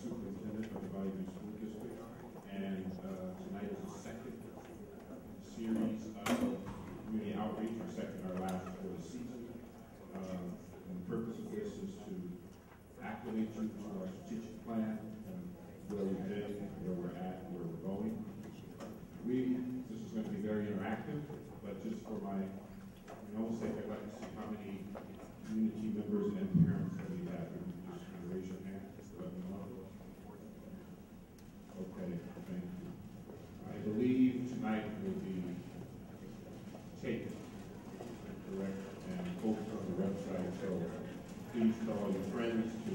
superintendent of the Valley View School District, and tonight is the second series of community outreach, our last for the season. And the purpose of this is to acclimate you to our strategic plan, where we've been, where we're at, where we're going. This is going to be very interactive, but just for my own sake, I'd like to see how many community members and parents that we have. Just raise your hand. Let me know. Okay, thank you. I believe tonight will be taped, correct, and posted on the website. So please tell all your friends to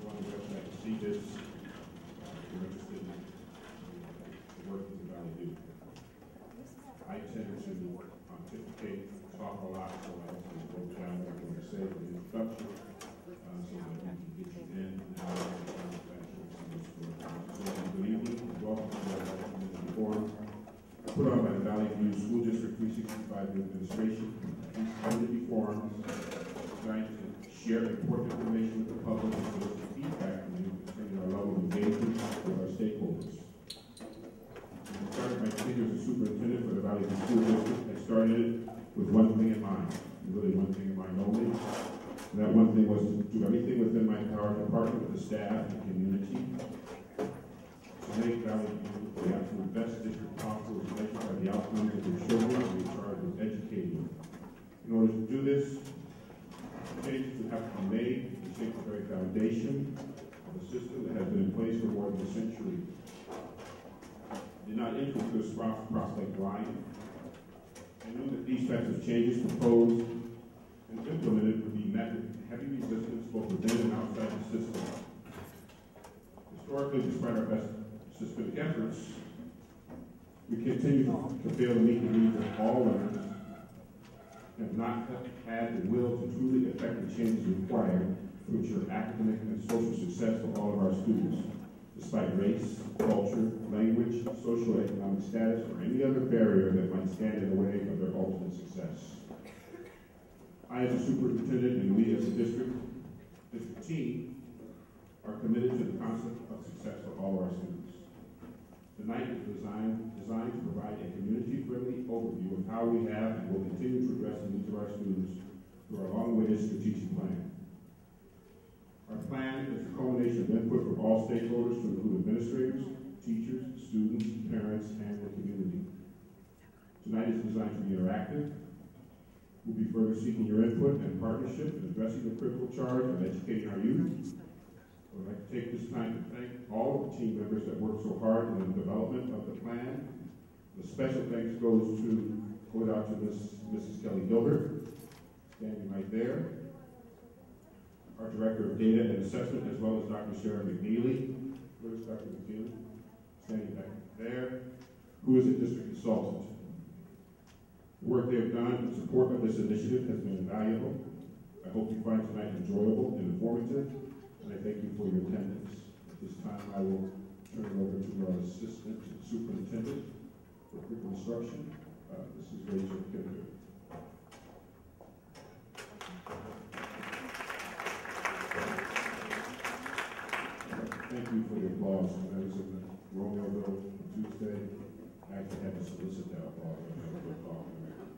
go on the website to see this. If you're interested in the work that the Valley do. I tend to pontificate, talk a lot, so I have to go down what I'm going to say for the introduction, so that we can get you in and out of the manufacturing. So good evening, and welcome to the Community Forum, put on by the Valley View School District 365 New Administration. These community forums designed to share important information with the public and solicit feedback from you concerning our level of engagement with our stakeholders. I started my tenure as a superintendent for the Valley View School District. I started it with one thing in mind, really one thing in mind only. And that one thing was to do everything within my power to partner with the staff and community to make Valley View the absolute best district possible as measured by the outcomes of your children and your charge with educating them. In order to do this, changes would have to be made to shape the very foundation of a system that has been in place for more than a century. Did not enter into this prospect blind. I knew that these types of changes proposed and implemented would be met with heavy resistance both within and outside the system. Historically, despite our best systemic efforts, we continue to fail to meet the needs of all learners and have not had the will to truly effect the changes required to ensure academic and social success for all of our students, despite race, culture, language, socioeconomic status, or any other barrier that might stand in the way of their ultimate success. I, as a superintendent, and we as a district team, are committed to the concept of success for all of our students. Tonight is designed to provide a community-friendly overview of how we have and will continue to address the needs of our students through our long-awaited strategic plan. Our plan is a culmination of input from all stakeholders to include administrators, teachers, students, parents, and the community. Tonight is designed to be interactive. We'll be further seeking your input and partnership in addressing the critical charge of educating our youth. I would like to take this time to thank all of the team members that worked so hard in the development of the plan. The special thanks goes out to Mrs. Kelly Gilbert, standing right there. Our Director of Data and Assessment, as well as Dr. Sharon McNeely. Where's Dr. McNeely? Standing back there, who is a district consultant. The work they have done in support of this initiative has been invaluable. I hope you find tonight enjoyable and informative, and I thank you for your attendance. At this time, I will turn it over to our Assistant Superintendent for quick instruction. This is Rachel Kinder. Thank you for the applause. I was in the Romeoville on Tuesday. I actually had to solicit that applause.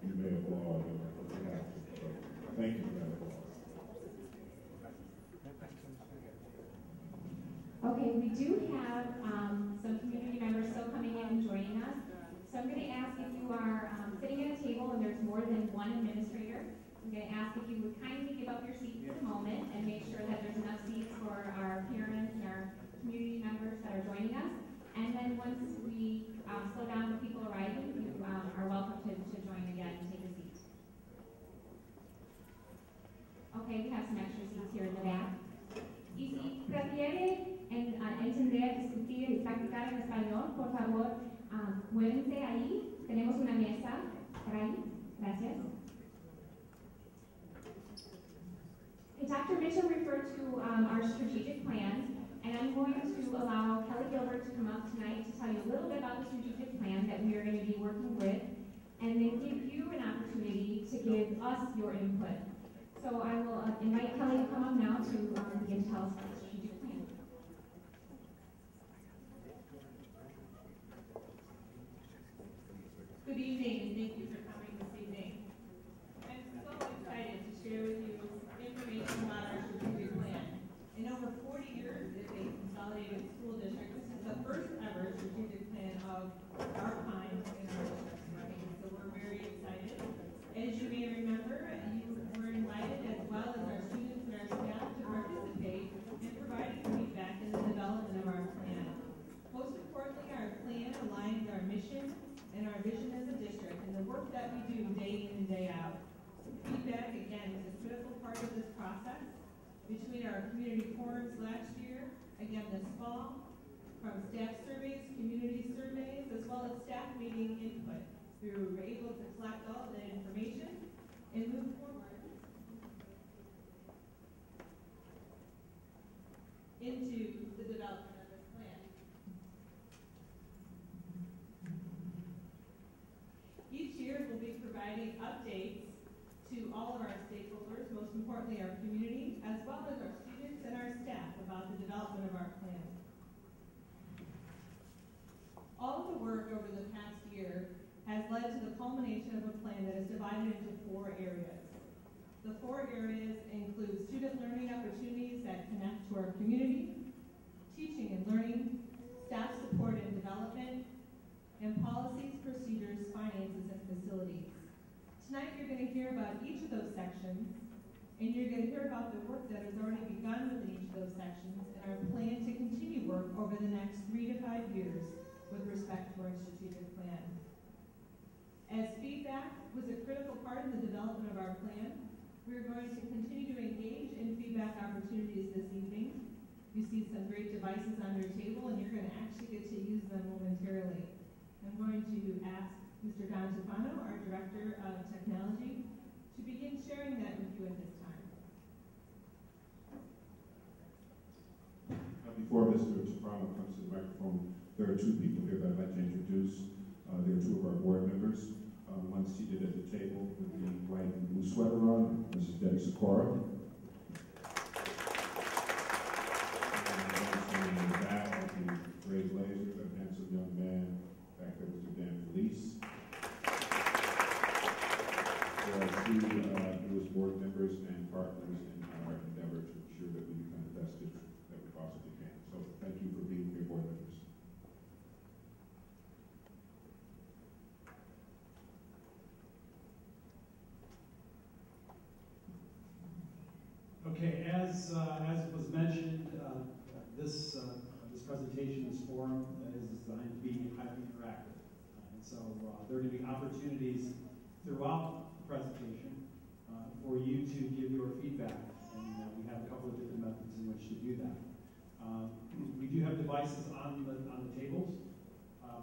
You may applaud. So, thank you for that applause. Okay, we do have some community members still coming in and joining us. So I'm going to ask if you are sitting at a table and there's more than one administrator. I'm going to ask if you would kindly give up your seat for the moment and make sure that there's enough seats for our parents and our community members that are joining us. And then once we slow down the people arriving, you are welcome to join again and take a seat. Okay, we have some extra seats here in the back. Y si prefiere entender, discutir y practicar en español, por favor, muévense ahí. Tenemos una mesa por ahí. Gracias. Dr. Mitchell referred to our strategic plan, and I'm going to allow Kelly Gilbert to come up tonight to tell you a little bit about the strategic plan that we are going to be working with, and then give you an opportunity to give us your input. So I will invite Kelly to come up now to begin to tell us about the strategic plan. community forums last year, again this fall, from staff surveys, community surveys, as well as staff meeting input. We were able to collect all of that information and move forward into the development of this plan. Each year we'll be providing updates to all of our stakeholders, most importantly our community, as well as our students and our staff about the development of our plan. All of the work over the past year has led to the culmination of a plan that is divided into 4 areas. The 4 areas include student learning opportunities that connect to our community, teaching and learning, staff support and development, and policies, procedures, finances, and facilities. Tonight you're going to hear about each of those sections, and you're going to hear about the work that has already begun within each of those sections and our plan to continue work over the next 3 to 5 years with respect to our strategic plan. As feedback was a critical part of the development of our plan, we're going to continue to engage in feedback opportunities this evening. You see some great devices on your table, and you're going to actually get to use them momentarily. I'm going to ask Mr. Don Tufano, our Director of Technology, to begin sharing that with you at this time. Before Mr. Tufano comes to the microphone, there are 2 people here that I'd like to introduce. They're 2 of our board members. One seated at the table with the white and blue sweater on, Mrs. Debbie Sikora. And in the back, the gray blazers, a handsome young man. Back there, Mr. Dan Felice. There are 2 newest board members and partners in our endeavor to ensure that we become the best district that we possibly can. So thank you for being here, board members. Okay, as it was mentioned, this presentation, this forum, is designed to be highly interactive. And so there are going to be opportunities throughout the presentation for you to give your feedback. And we have a couple of different methods in which to do that. We do have devices on the tables,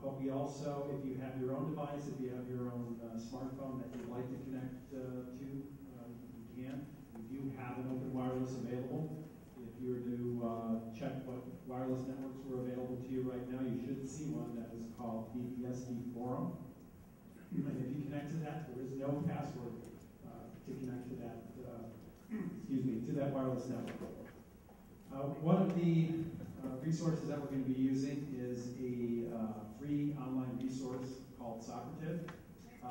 but we also, if you have your own device, if you have your own smartphone that you'd like to connect to, you can. We do have an open wireless available. If you were to check what wireless networks were available to you right now, you should see one that is called BPSD Forum. And if you connect to that, there is no password to connect to that, to that wireless network. One of the resources that we're going to be using is a free online resource called Socrative.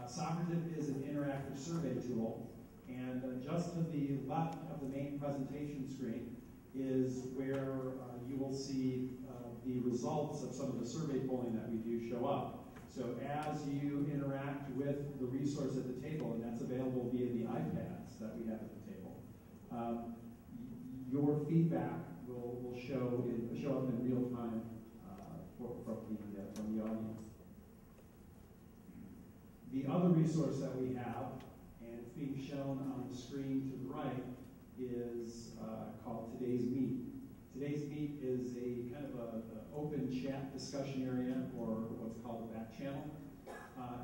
Socrative is an interactive survey tool. And just to the left of the main presentation screen is where you will see the results of some of the survey polling that we do show up. So as you interact with the resource at the table, and that's available via the iPads that we have at the table, your feedback will show up in real time from the audience. The other resource that we have, and it's being shown on the screen to the right, is called Today's Meet. Today's Meet is a kind of an open chat discussion area, or what's called a back channel.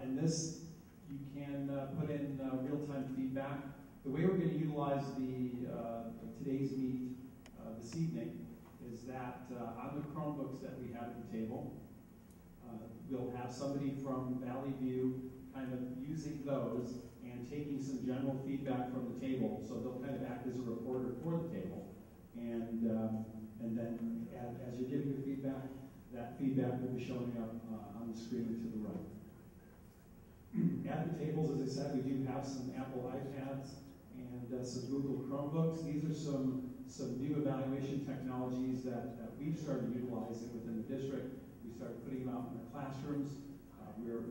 And this, you can put in real-time feedback. The way we're going to utilize the Today's Meet this evening is that on the Chromebooks that we have at the table, we'll have somebody from Valley View kind of using those and taking some general feedback from the table, so they'll kind of act as a reporter for the table. And then as you're giving your feedback, that feedback will be showing up on the screen to the right. At the tables, as I said, we do have some Apple iPads and some Google Chromebooks. These are some new evaluation technologies that we've started utilizing within the district. We started putting them out in our classrooms. We are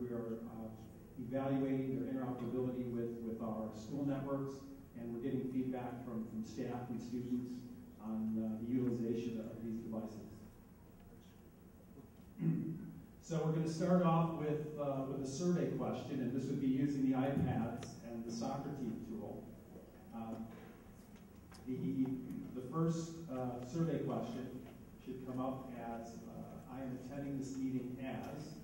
evaluating their interoperability with our school networks, and we're getting feedback from staff and students on the utilization of these devices. So we're going to start off with a survey question, and this would be using the iPads and the Socrative tool. The first survey question should come up as, I am attending this meeting as.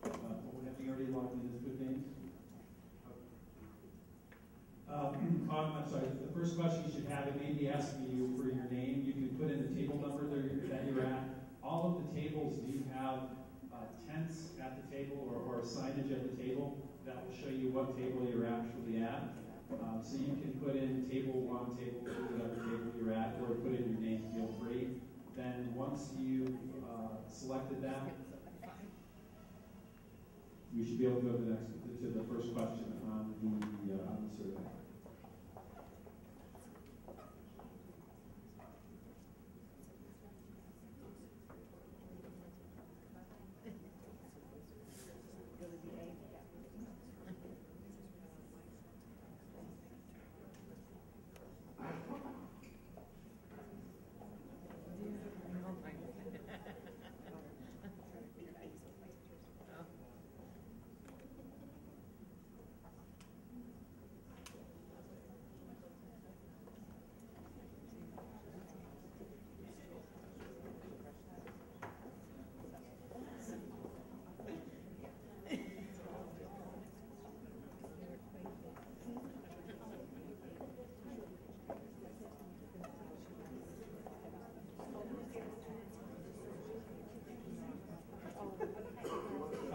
Have you already logged in as good names? I'm sorry, the first question you should have, it may be asking you for your name. You can put in the table number that you're at. All of the tables do have tents at the table or signage at the table that will show you what table you're actually at. So you can put in table 1, table 2, whatever table you're at, or put in your name, feel free. Then once you've selected that, you should be able to go to the first question on the survey.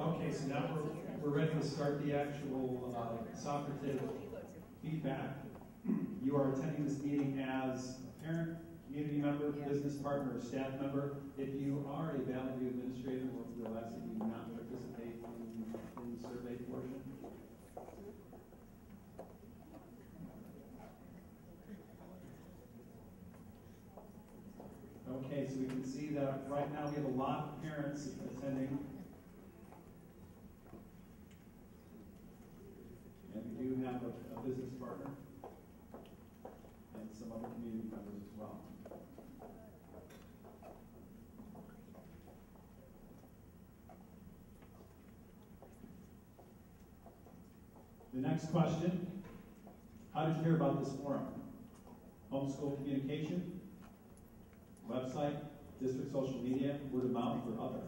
Okay, so now we're ready to start the actual Socrative feedback. You are attending this meeting as a parent, community member, business partner, or staff member. If you are a Valley View administrator, we'll ask that you not participate in the survey portion. Okay, so we can see that right now we have a lot of parents attending. And we do have a business partner and some other community members as well. The next question, how did you hear about this forum? Homeschool communication, website, district social media, word of mouth, or other?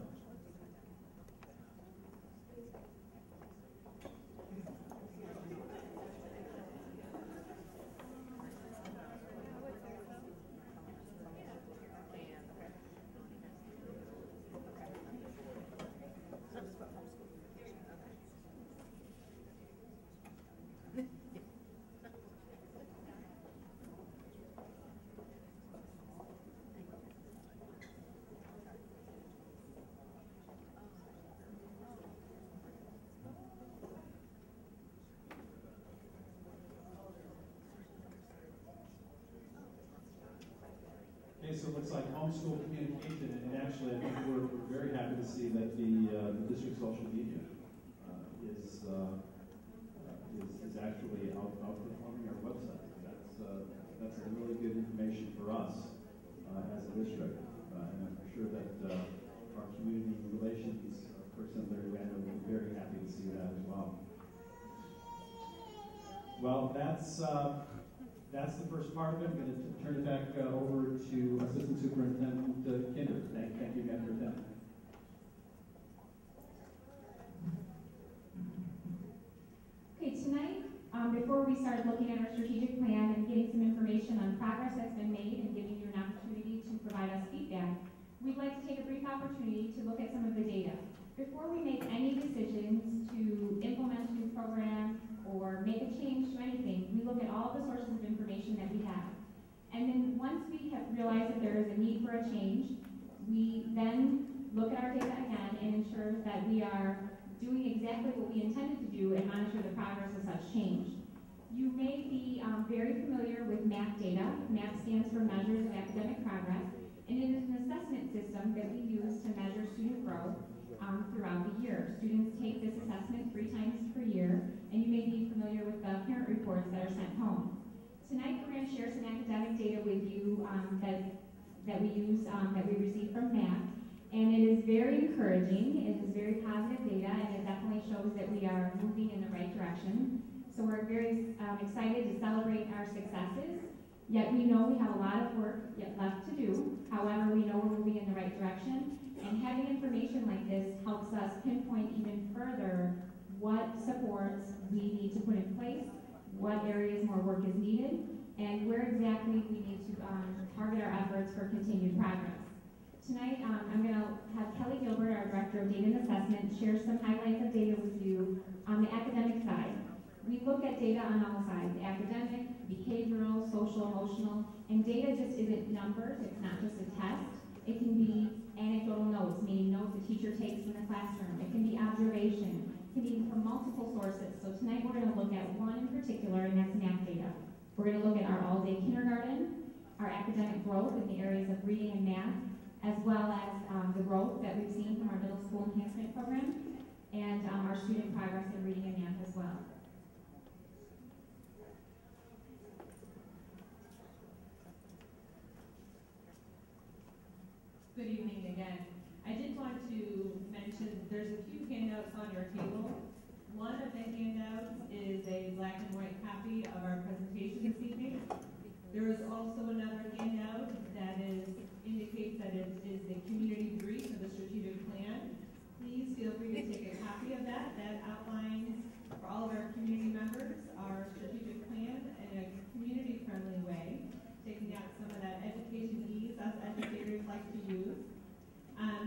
Okay, so it looks like homeschool communication, and actually I think we're very happy to see that the district social media is actually outperforming our website. That's a really good information for us as a district, and I'm sure that our community relations person, Larry Randall, will be very happy to see that as well. Well, that's the first part of it. I'm going to turn it back over to Assistant Superintendent Kinder. Thank you again for attending. Okay, tonight, before we start looking at our strategic plan and getting some information on progress that's been made and giving you an opportunity to provide us feedback, we'd like to take a brief opportunity to look at some of the data. Before we make any decisions to implement a new program or make a change to anything, we look at all the sources of information that we have. And then once we have realized that there is a need for a change, we then look at our data again and ensure that we are doing exactly what we intended to do and monitor the progress of such change. You may be very familiar with MAP data. MAP stands for Measures of Academic Progress, and it is an assessment system that we use to measure student growth throughout the year. Students take this assessment 3 times per year, and you may be familiar with the parent reports that are sent home. Tonight we're going to share some academic data with you that we use, that we receive from MAP, and it is very encouraging. It is very positive data, and it definitely shows that we are moving in the right direction. So we're very excited to celebrate our successes, yet we know we have a lot of work yet left to do. However, we know we're moving in the right direction, and having information like this helps us pinpoint even further what supports we need to put in place, what areas more work is needed, and where exactly we need to target our efforts for continued progress. Tonight, I'm going to have Kelly Gilbert, our Director of Data and Assessment, share some highlights of data with you on the academic side. We look at data on all sides, academic, behavioral, social, emotional, and data just isn't numbers, it's not just a test. It can be anecdotal notes, meaning notes a teacher takes in the classroom. It can be observation. It can be from multiple sources. So tonight we're going to look at one in particular, and that's math data. We're going to look at our all-day kindergarten, our academic growth in the areas of reading and math, as well as the growth that we've seen from our middle school enhancement program, and our student progress in reading and math as well. Good evening again. I did want to mention there's a few handouts on your table. One of the handouts is a black and white copy of our presentation this evening. There is also another handout that indicates that it is the community brief of the strategic plan. Please feel free to take a copy of that. That outlines for all of our community members our strategic plan in a community-friendly way, taking out some of that education ease us educators like to use.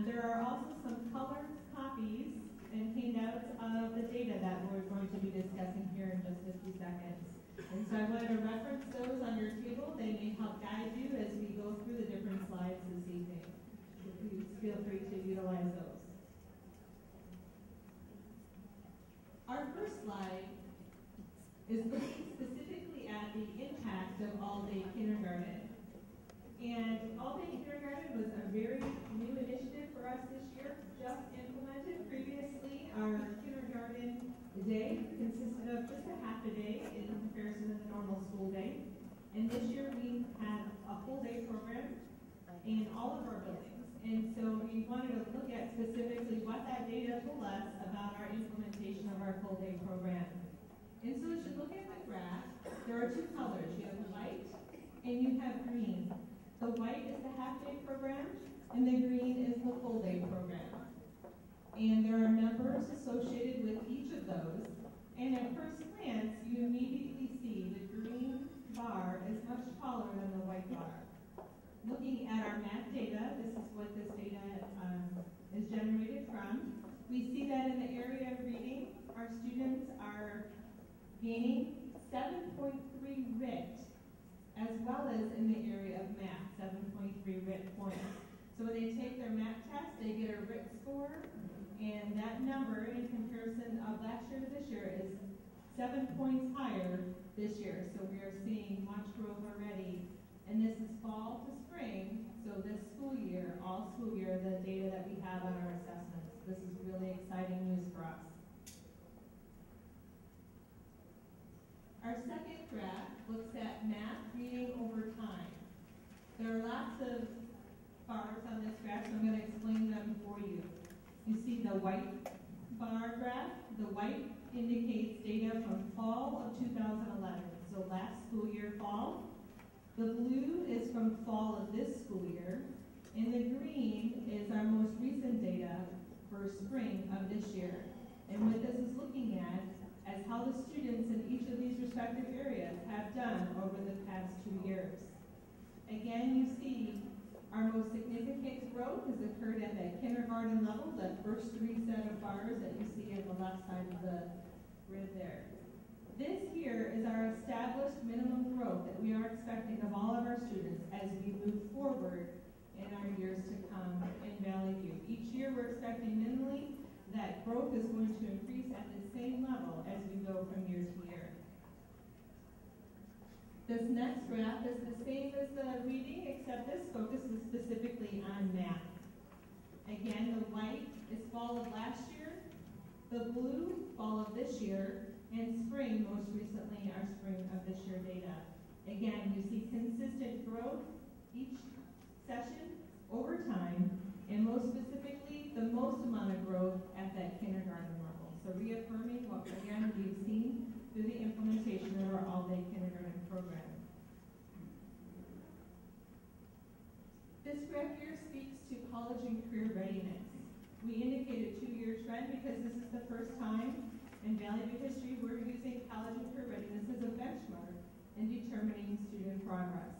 There are also some colored copies and handouts of the data that we're going to be discussing here in just a few seconds. And so I wanted to reference those on your table. They may help guide you as we go through the different slides this evening. So please feel free to utilize those. Our first slide is looking specifically at the impact of all-day kindergarten. And all-day kindergarten was a very new initiative for us this year, just implemented. Previously, our kindergarten day consisted of just a half a day in comparison to the normal school day. And this year we had a full day program in all of our buildings. And so we wanted to look at specifically what that data told us about our implementation of our full day program. And so as you look at the graph, there are two colors. You have white and you have green. The white is the half-day program, and the green is the full-day program. And there are numbers associated with each of those. And at first glance, you immediately see the green bar is much taller than the white bar. Looking at our math data, this is what this data is generated from. We see that in the area of reading, our students are gaining 7.3 RIT, as well as in the area of math, 7.3 RIT points. So when they take their math test, they get a RIT score, and that number in comparison of last year to this year is 7 points higher this year. So we are seeing much growth already. And this is fall to spring, so this school year, all school year, the data that we have on our assessments. This is really exciting news for us. Our second graph looks at math reading over time. There are lots of bars on this graph, so I'm going to explain them for you. You see the white bar graph. The white indicates data from fall of 2011, so last school year fall. The blue is from fall of this school year, and the green is our most recent data for spring of this year. And what this is looking at as how the students in each of these respective areas have done over the past 2 years. Again, you see our most significant growth has occurred at that kindergarten level, that first 3 set of bars that you see on the left side of the grid there. This here is our established minimum growth that we are expecting of all of our students as we move forward in our years to come in Valley View. Each year we're expecting minimally that growth is going to increase at the same level as we go from year to year. This next graph is the same as the reading, except this focuses specifically on math. Again, the white is fall of last year, the blue, fall of this year, and spring, most recently, our spring of this year data. Again, you see consistent growth each session over time, and most specifically, the most amount of growth at that kindergarten level. So reaffirming what, again, we've seen through the implementation of our all-day kindergarten program. This graph here speaks to college and career readiness. We indicate a 2-year trend because this is the first time in Valley View history we're using college and career readiness as a benchmark in determining student progress.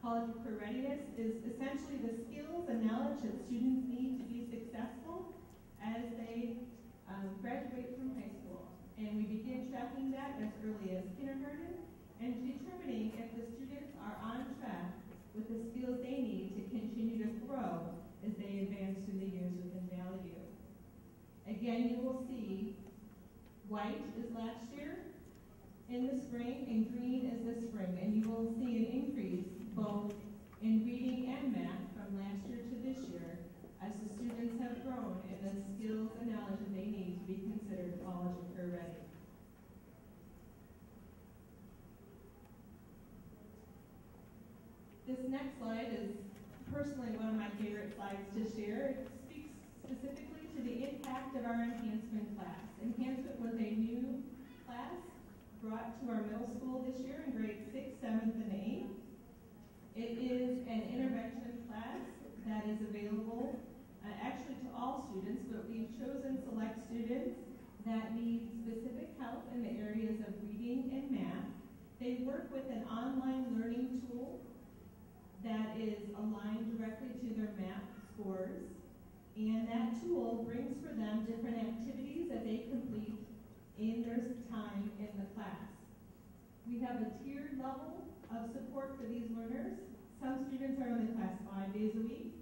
College and career readiness is essentially the skills and knowledge that students need to be successful as they graduate from high school. And we begin tracking that as early as kindergarten and determining if the students are on track with the skills they need to continue to grow as they advance through the years within Valley View. Again, you will see white is last year in the spring and green is this spring, and you will see an increase both in reading and math from last year to this year as the students have grown in the skills and knowledge that they need to be considered college and career ready. This next slide is personally one of my favorite slides to share. It speaks specifically to the impact of our enhancement class. Enhancement was a new class brought to our middle school this year in grades 6, 7th, and 8th. It is an intervention class that is available actually to all students, but we've chosen select students that need specific help in the areas of reading and math. They work with an online learning tool that is aligned directly to their math scores, and that tool brings for them different activities that they complete in their time in the class. We have a tiered level of support for these learners. Some students are in the class 5 days a week,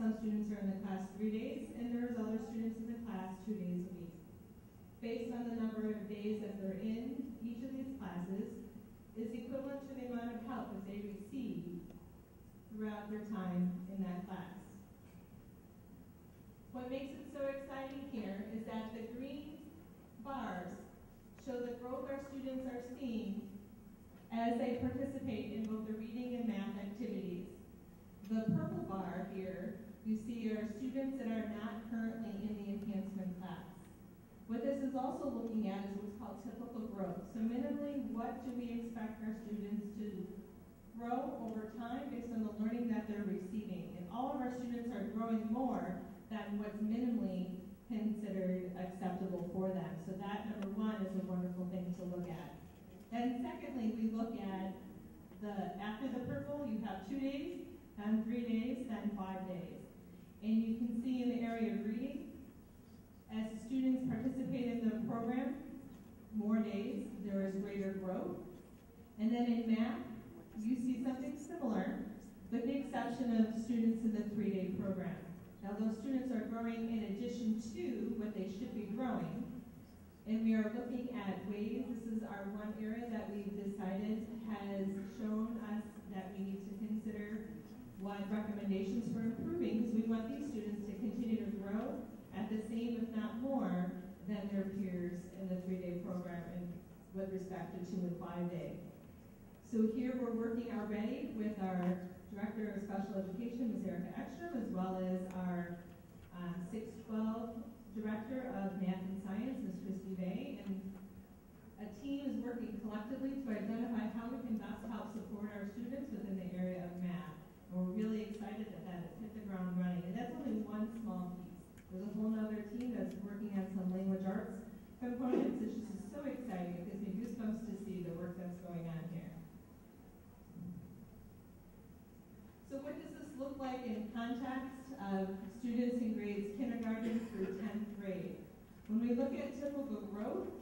some students are in the class 3 days, and there's other students in the class 2 days a week. Based on the number of days that they're in each of these classes is equivalent to the amount of help that they receive throughout their time in that class. What makes it so exciting here is that the green bars show the growth our students are seeing as they participate in both the reading and math activities. The purple bar here you see are students that are not currently in the enhancement class. What this is also looking at is what's called typical growth. So minimally, what do we expect our students to grow over time based on the learning that they're receiving? And all of our students are growing more than what's minimally considered acceptable for them. So that, number one, is a wonderful thing to look at. And secondly, we look at after the purple, you have 2 days, then 3 days, then 5 days. And you can see in the area of reading, as the students participate in the program, more days, there is greater growth. And then in math, you see something similar, with the exception of students in the 3-day program. Now those students are growing in addition to what they should be growing, and we are looking at ways, this is our one area that we've decided has shown us that we need to consider what recommendations for improving, because we want these students to continue to grow at the same, if not more, than their peers in the 3-day program and with respect to 2 and 5-day. So here we're working already with our Director of Special Education, Ms. Erica Ekstrom, as well as our 612 Director of Math and Science, Ms. Christy Bay, and a team is working collectively to identify how we can best help support our students within the area of math. And we're really excited that that has hit the ground running. And that's only one small piece. There's a whole other team that's working on some language arts components. It's just so exciting. It gives me goosebumps to see the work that's going on here. So what does this look like in context of students in grades kindergarten through 10th grade? When we look at typical growth,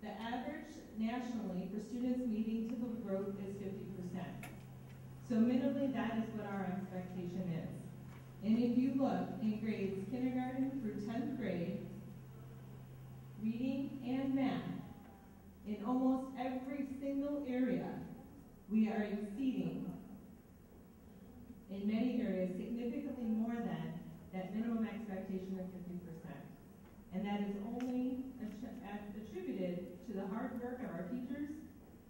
the average nationally for students meeting typical growth is 50%. So minimally, that is what our expectation is. And if you look in grades kindergarten through 10th grade, reading and math, in almost every single area, we are exceeding, in many areas, significantly more than that minimum expectation of 50%. And that is only attributed to the hard work of our teachers,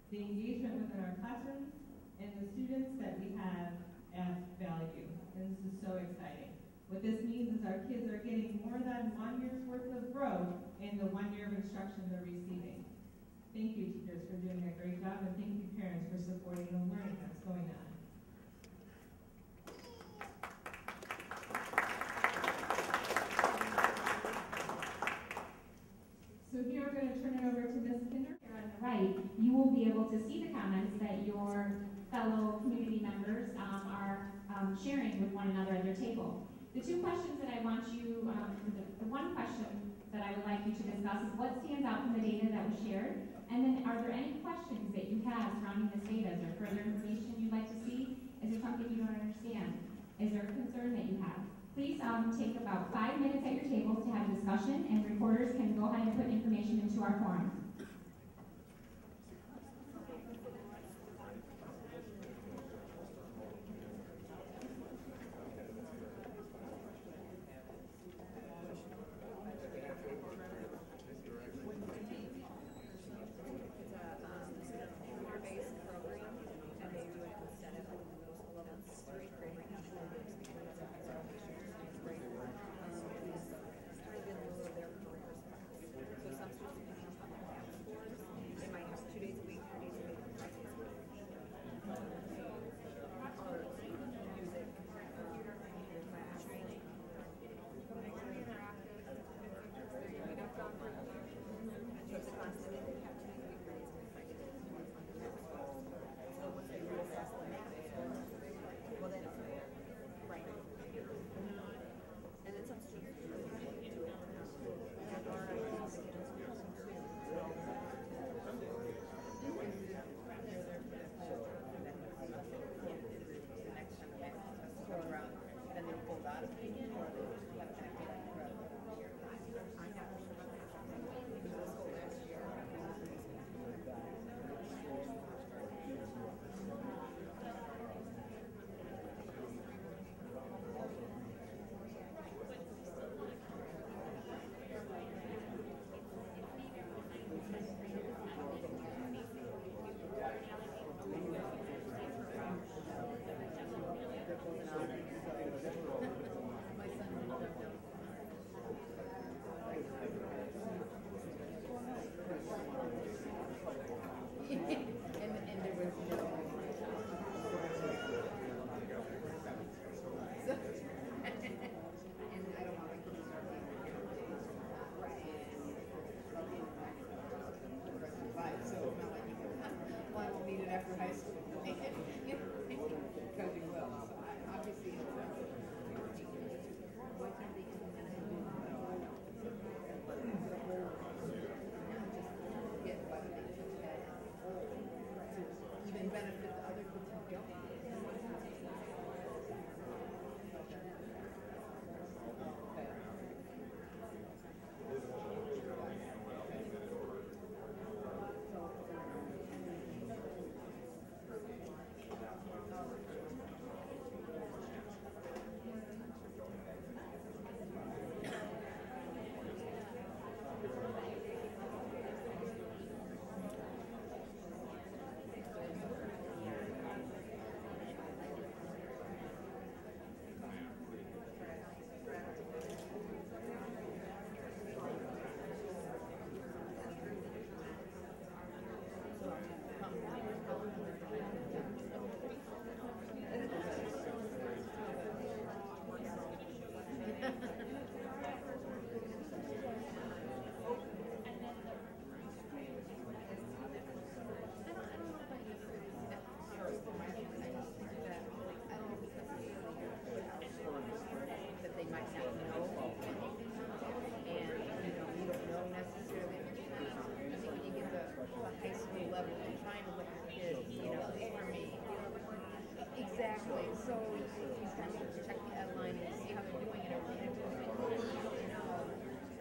the engagement within our classrooms, and the students that we have at Valley View. And this is so exciting. What this means is our kids are getting more than 1 year's worth of growth in the 1 year of instruction they're receiving. Thank you, teachers, for doing a great job, and thank you, parents, for supporting the learning that's going on. So here I'm going to turn it over to Ms. Kinder. Here on the right, you will be able to see the comments that your fellow community members are sharing with one another at their table. The two questions that I want you, the one question that I would like you to discuss is what stands out from the data that was shared, and then are there any questions that you have surrounding this data? Is there further information you'd like to see? Is there something you don't understand? Is there a concern that you have? Please take about 5 minutes at your tables to have a discussion, and reporters can go ahead and put information into our forms. Exactly. So you kind of check the headline and see how they're doing and everything. And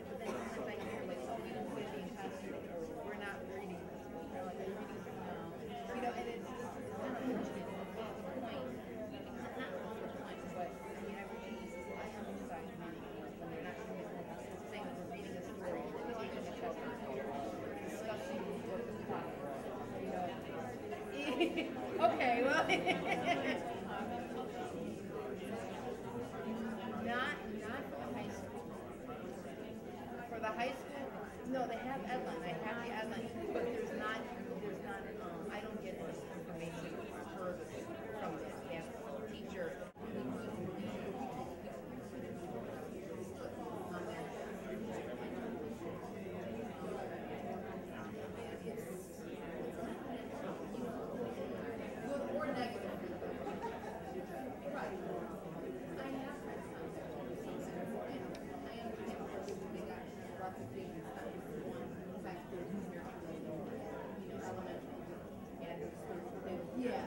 but then if I hear like, oh, we don't play being tested, or we're not reading this, or like we're reading this now, and it's just kind of the point. Not the point, but I mean, I have inside meaning when they're not saying that they're reading a story, they're taking a test, discussing what the plot is, Okay, well. Not for the high school. For the high school, No, they have Edline. I have the Edline, but I don't get any information further from the staff teacher. Good or negative. Right. I have heard some. I understand. They got lots of things. Elementary. And yeah,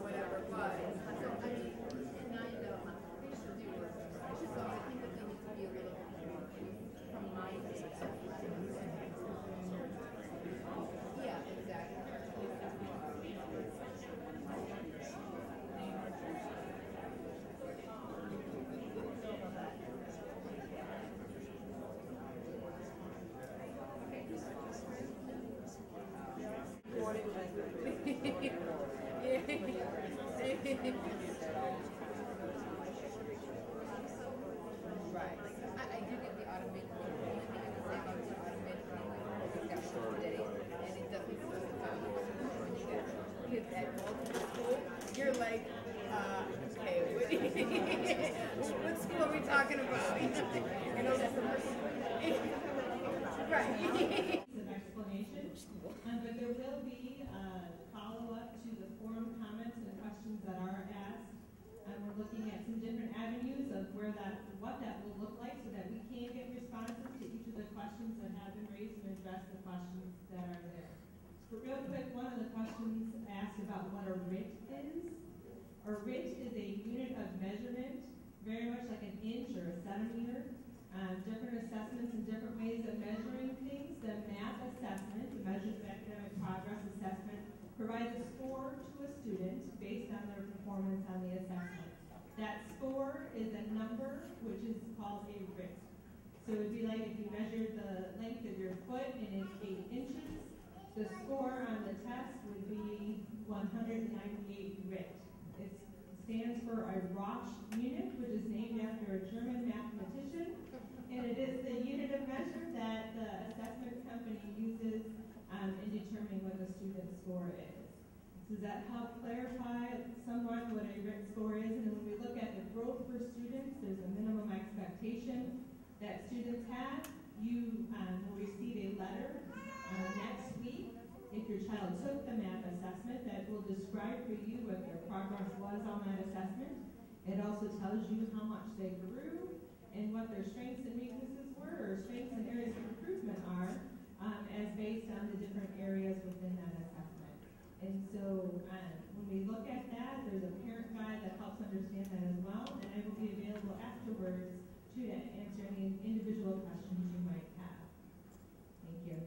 whatever, but I mean, and I know they should do it. So I think that they need to be a little more from my perspective. Yeah, exactly. Right. I do get the automated thing. The only thing I can say about the automated thing, like, we've got one today, and it doesn't specify when you get kids at multiple school, you're like, okay, what school are we talking about? That's the first. Right. An explanation, but there will be follow-up to the forum comments and questions that are asked. We're looking at some different avenues of what that will look like so that we can get responses to each of the questions that have been raised and address the questions that are there. But real quick, one of the questions asked about what a RIT is. A RIT is a unit of measurement, very much like an inch or a centimeter. Different assessments and different ways of measuring things. The math assessment, the Measures of Academic Progress assessment, provides a score to a student based on their performance on the assessment. That score is a number which is called a RIT. So it would be like if you measured the length of your foot and it's 8 inches, the score on the test would be 198 RIT. It stands for a Roche unit, which is named after a German mathematician. And it is the unit of measure that the assessment company uses in determining what the student score is. So does that help clarify somewhat what a RIT score is? And when we look at the growth for students, there's a minimum expectation that students have. You will receive a letter next week if your child took the math assessment that will describe for you what their progress was on that assessment. It also tells you how much they grew and what their strengths and weaknesses were, or strengths and areas of improvement are, as based on the different areas within that assessment. And so when we look at that, there's a parent guide that helps understand that as well, and I will be available afterwards to answer any individual questions you might have. Thank you.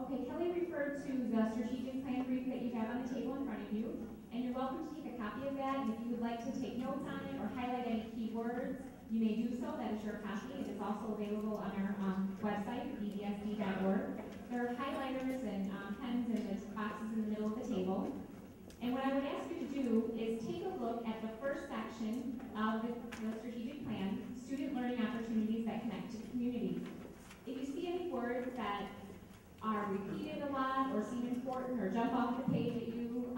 Okay, Kelly referred to the strategic plan brief that you have on the table in front of you, and you're welcome to take a copy of that. And if you would like to take notes on it or highlight any key words, you may do so. That is your copy. It is also available on our website, bbsd.org. There are highlighters and pens in the boxes in the middle of the table. And what I would ask you to do is take a look at the first section of the strategic plan, student learning opportunities that connect to the community. If you see any words that are repeated a lot or seem important or jump off the page at you,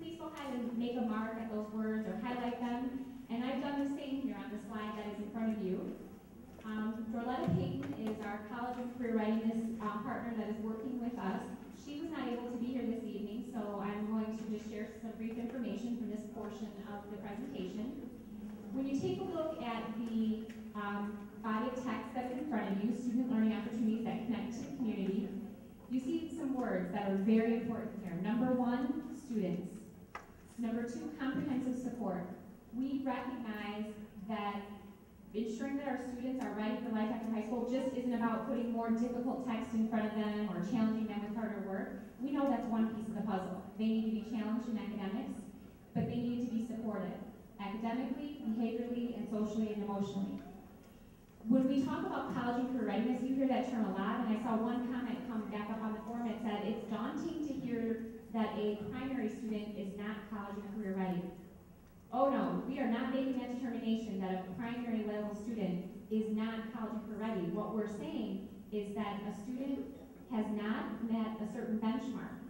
please go ahead and make a mark at those words or highlight them. And I've done the same here on the slide that is in front of you. Dorletta Payton is our College and Career Readiness partner that is working with us. She was not able to be here this evening, so I'm going to just share some brief information from this portion of the presentation. When you take a look at the body of text that's in front of you, student learning opportunities that connect to the community, you see some words that are very important here. Number 1, students. Number 2, comprehensive support. We recognize that ensuring that our students are ready for life after high school just isn't about putting more difficult text in front of them or challenging them with harder work. We know that's one piece of the puzzle. They need to be challenged in academics, but they need to be supported academically, behaviorally, and socially and emotionally. When we talk about college and career readiness, you hear that term a lot, and I saw one comment come back up on the forum that said it's daunting to hear that a primary student is not college and career ready. Oh no, we are not making that determination that a primary level student is not college and career ready. What we're saying is that a student has not met a certain benchmark.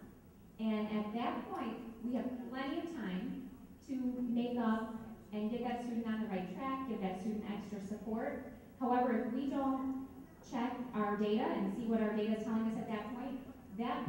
And at that point, we have plenty of time to make up and get that student on the right track, give that student extra support. However, if we don't check our data and see what our data is telling us at that point, that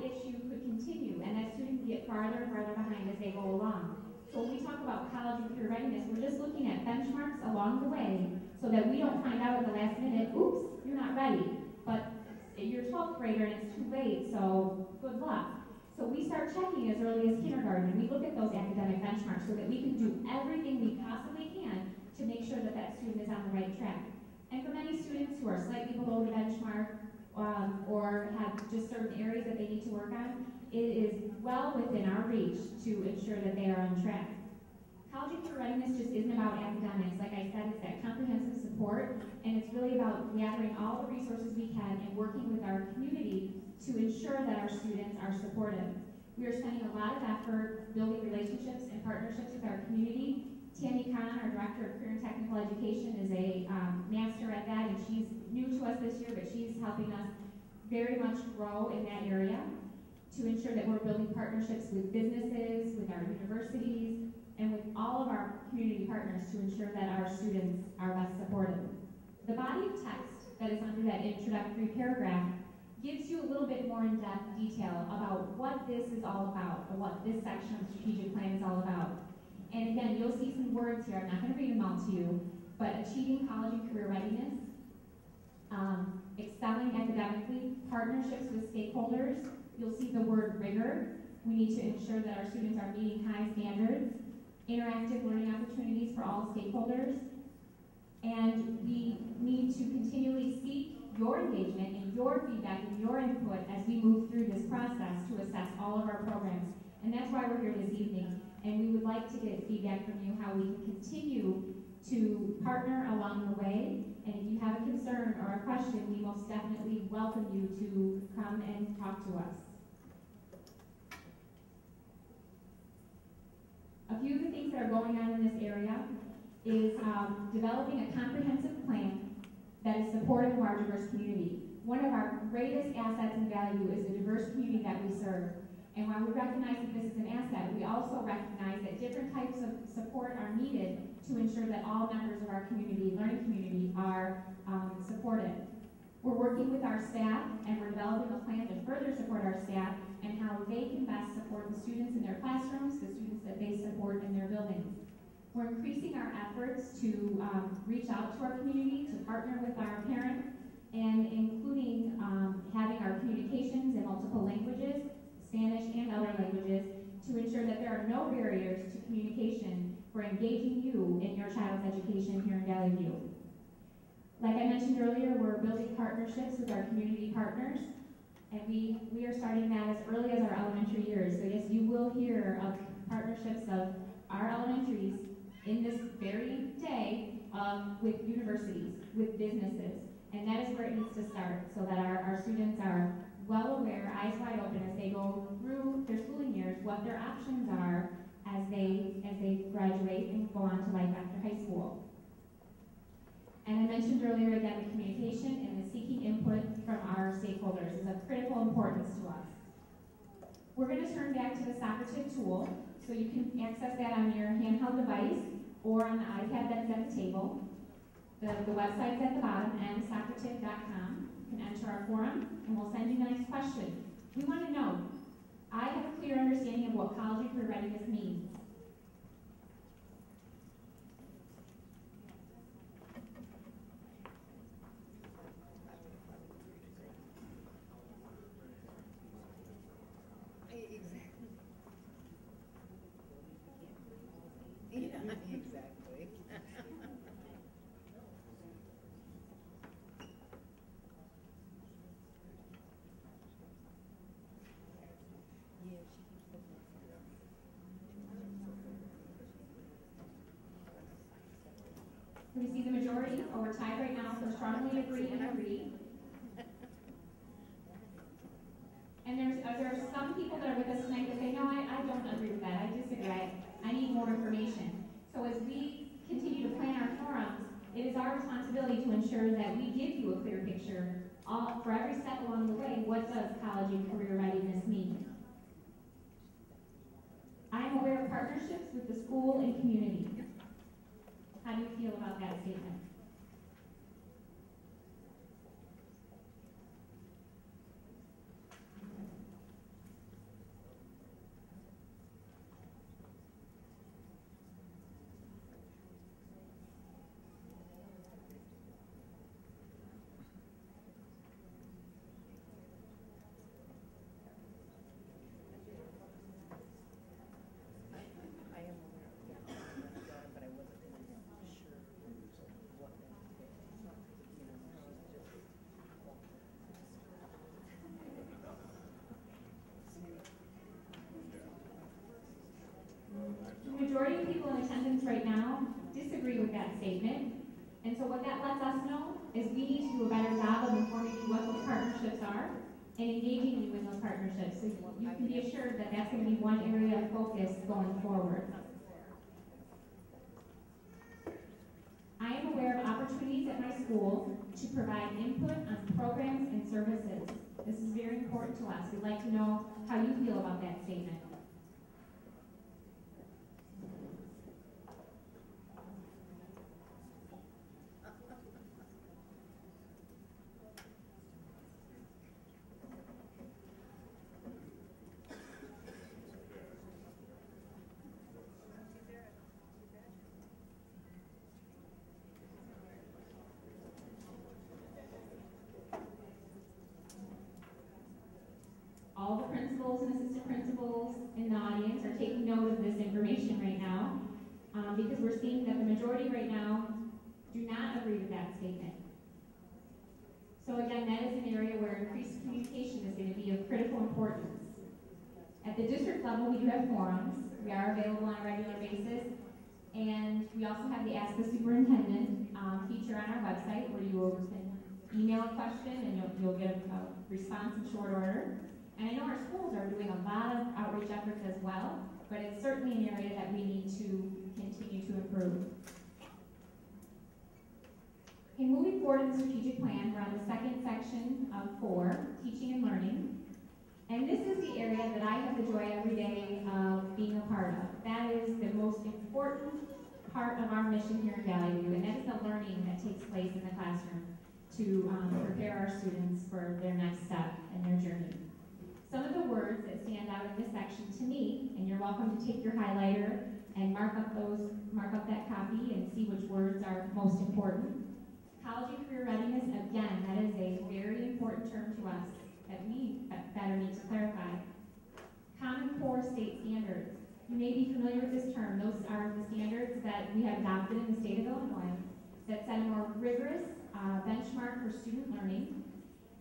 issue could continue, and that student can get farther and farther behind as they go along. So when we talk about college and career readiness, we're just looking at benchmarks along the way so that we don't find out at the last minute, oops, you're not ready. But you're 12th grader and it's too late, so good luck. So we start checking as early as kindergarten, and we look at those academic benchmarks so that we can do everything we possibly can to make sure that that student is on the right track. And for many students who are slightly below the benchmark or have just certain areas that they need to work on, it is well within our reach to ensure that they are on track. College and career readiness just isn't about academics. Like I said, it's that comprehensive support, and it's really about gathering all the resources we can and working with our community to ensure that our students are supported. We are spending a lot of effort building relationships and partnerships with our community. Tammy Kahn, our Director of Career and Technical Education, is a master at that, and she's new to us this year, but she's helping us very much grow in that area to ensure that we're building partnerships with businesses, with our universities, and with all of our community partners to ensure that our students are best supported. The body of text that is under that introductory paragraph gives you a little bit more in-depth detail about what this is all about, or what this section of the strategic plan is all about. And again, you'll see some words here. I'm not going to read them all to you, but achieving college and career readiness, excelling academically, partnerships with stakeholders. You'll see the word rigor. We need to ensure that our students are meeting high standards, interactive learning opportunities for all stakeholders, and we need to continually seek your engagement and your feedback and your input as we move through this process to assess all of our programs. And that's why we're here this evening. And we would like to get feedback from you how we can continue to partner along the way. And if you have a concern or a question, we most definitely welcome you to come and talk to us. A few of the things that are going on in this area is developing a comprehensive plan that is supportive of our diverse community. One of our greatest assets and value is the diverse community that we serve. And while we recognize that this is an asset, we also recognize that different types of support are needed to ensure that all members of our community, learning community, are supported. We're working with our staff, and we're developing a plan to further support our staff and how they can best support the students in their classrooms, the students that they support in their buildings. We're increasing our efforts to reach out to our community, to partner with our parents, and including having our communications in multiple languages, Spanish and other languages, to ensure that there are no barriers to communication for engaging you in your child's education here in Valley View. Like I mentioned earlier, we're building partnerships with our community partners, and we are starting that as early as our elementary years. So yes, you will hear of partnerships of our elementaries in this very day with universities, with businesses, and that is where it needs to start, so that our students are well aware, eyes wide open as they go through their schooling years, what their options are as they graduate and go on to life after high school. And I mentioned earlier again, the communication and the seeking input from our stakeholders is of critical importance to us. We're going to turn back to the Socrative tool, so you can access that on your handheld device or on the iPad that's at the table. The website's at the bottom, msocrative.com. You can enter our forum, and we'll send you the next question. We want to know, I have a clear understanding of what college and career readiness means. Exactly. Yeah, exactly. We see the majority, or we're tied right now, for strongly agree and agree. And there are some people that are with us tonight that say, no, I don't agree with that. I disagree. I need more more information. So as we continue to plan our forums, it is our responsibility to ensure that we give you a clear picture for every step along the way. What does college and career readiness mean? I am aware of partnerships with the school and community. How do you feel about that statement? I am aware of that, but I wasn't really sure what that meant. You know, I was just. The majority of people in attendance right now disagree with that statement. And so what that lets us know is we need to do a better job of informing you what those partnerships are and engaging you in those partnerships. So you can be assured that that's going to be one area of focus going forward. I am aware of opportunities at my school to provide input on programs and services. This is very important to us. We'd like to know how you feel about that statement. All the principals and assistant principals in the audience are taking note of this information right now because we're seeing that the majority right now do not agree with that statement. So again, that is an area where increased communication is going to be of critical importance. At the district level, we do have forums. We are available on a regular basis. And we also have the Ask the Superintendent feature on our website where you can email a question and you'll get a response in short order. And I know our schools are doing a lot of outreach efforts as well, but it's certainly an area that we need to continue to improve. Okay, moving forward in the strategic plan, we're on the second section of 4, teaching and learning. And this is the area that I have the joy every day of being a part of. That is the most important part of our mission here in Valley View, and that is the learning that takes place in the classroom to prepare our students for their next step in their journey. Some of the words that stand out in this section to me, and you're welcome to take your highlighter and mark up that copy and see which words are most important. College and career readiness, again, that is a very important term to us that we better need to clarify. Common Core state standards. You may be familiar with this term. Those are the standards that we have adopted in the state of Illinois that set a more rigorous benchmark for student learning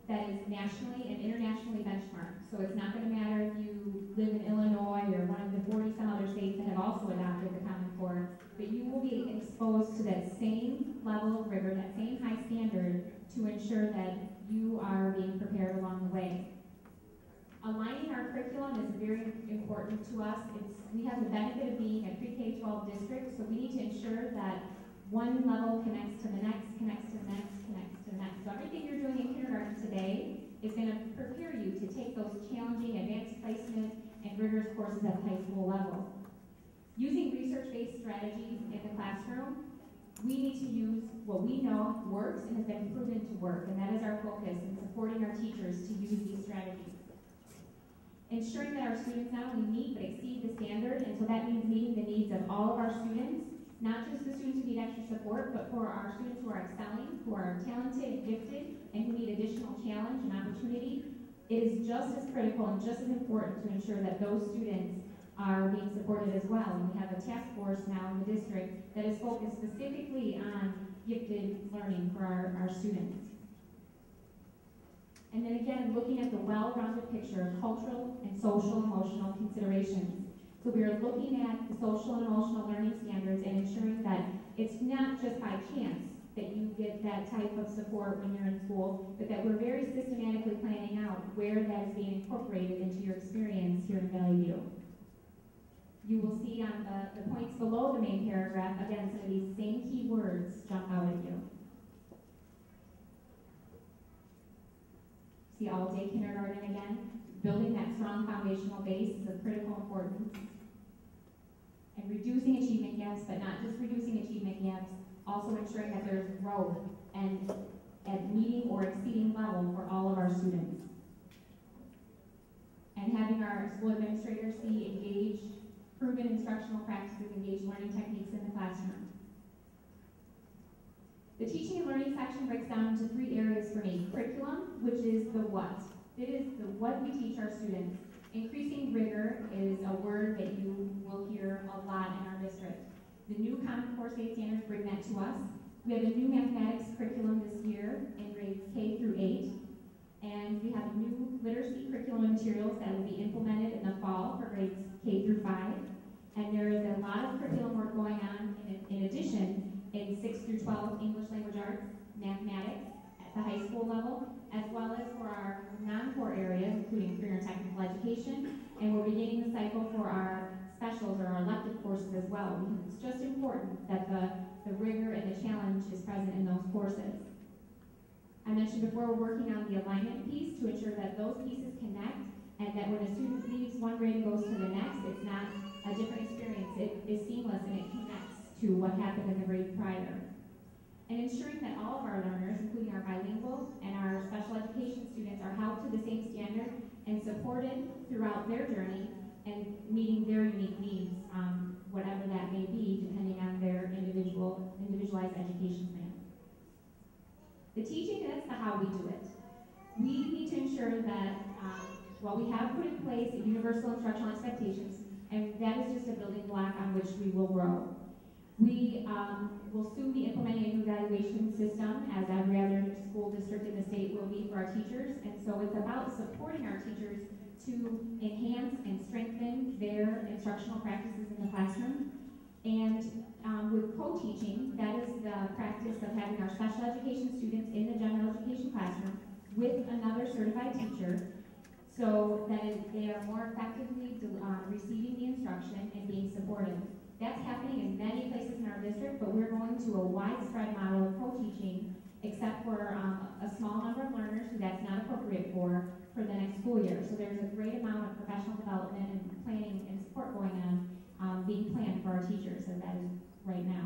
that is nationally and internationally benchmarked. So it's not going to matter if you live in Illinois or one of the 40-some other states that have also adopted the Common Core, but you will be exposed to that same level of rigor, that same high standard to ensure that you are being prepared along the way. Aligning our curriculum is very important to us. We have the benefit of being a pre-K-12 district, so we need to ensure that one level connects to the next, connects to the next, connects to the next. So everything you're doing in kindergarten today is going to prepare you to take those challenging advanced placement and rigorous courses at the high school level. Using research-based strategies in the classroom, we need to use what we know works and has been proven to work, and that is our focus in supporting our teachers to use these strategies. Ensuring that our students not only meet but exceed the standard, and so that means meeting the needs of all of our students, not just the students who need extra support, but for our students who are excelling, who are talented and gifted, and who need additional challenge and opportunity. It is just as critical and just as important to ensure that those students are being supported as well. And we have a task force now in the district that is focused specifically on gifted learning for our students. And then again, looking at the well-rounded picture of cultural and social emotional considerations. So we are looking at the social and emotional learning standards and ensuring that it's not just by chance that you get that type of support when you're in school, but that we're very systematically planning out where that is being incorporated into your experience here in Valley View. You will see on the points below the main paragraph, again, some of these same key words jump out at you. See all-day kindergarten again? Building that strong foundational base is of critical importance. And reducing achievement gaps, but not just reducing achievement gaps, also ensuring that there's growth and at meeting or exceeding level for all of our students. And having our school administrators see engaged, proven instructional practices, engaged learning techniques in the classroom. The teaching and learning section breaks down into 3 areas for me. Curriculum, which is the what. It is the what we teach our students. Increasing rigor is a word that you will hear a lot in our district. The new Common Core State Standards bring that to us. We have a new mathematics curriculum this year in grades K through 8. And we have new literacy curriculum materials that will be implemented in the fall for grades K through 5. And there is a lot of curriculum work going on in addition in 6 through 12 English language arts, mathematics at the high school level, as well as for our non-core areas, including career and technical education. And we're beginning the cycle for our specials or our elective courses as well, because it's just important that the rigor and the challenge is present in those courses. I mentioned before, we're working on the alignment piece to ensure that those pieces connect and that when a student leaves one grade and goes to the next, it's not a different experience. It is seamless and it connects to what happened in the grade prior. And ensuring that all of our learners, including our bilingual and our special education students, are held to the same standard and supported throughout their journey and meeting their unique needs, whatever that may be, depending on their individualized education plan. The teaching, that's the how we do it. We need to ensure that, we have put in place universal instructional expectations, and that is just a building block on which we will grow. We will soon be implementing a new evaluation system, as every other school district in the state will be for our teachers, and so it's about supporting our teachers to enhance and strengthen their instructional practices in the classroom. And with co-teaching, that is the practice of having our special education students in the general education classroom with another certified teacher, so that they are more effectively receiving the instruction and being supported. That's happening in many places in our district, but we're going to a widespread model of co-teaching, except for a small number of learners who that's not appropriate for the next school year. So there's a great amount of professional development and planning and support going on being planned for our teachers, and that is right now.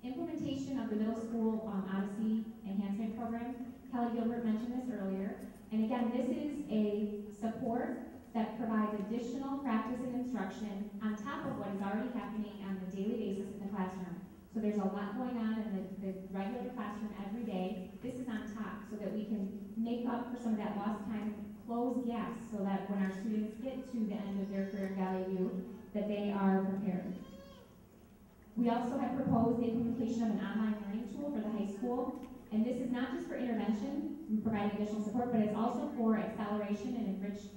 Implementation of the middle school Odyssey enhancement program. Kelly Gilbert mentioned this earlier. And again, this is a support that provides additional practice and instruction on top of what is already happening on a daily basis in the classroom. So there's a lot going on in the regular classroom every day. This is on top so that we can make up for some of that lost time, close gaps, so that when our students get to the end of their career value, that they are prepared. We also have proposed the implementation of an online learning tool for the high school. And this is not just for intervention and providing additional support, but it's also for acceleration and enriched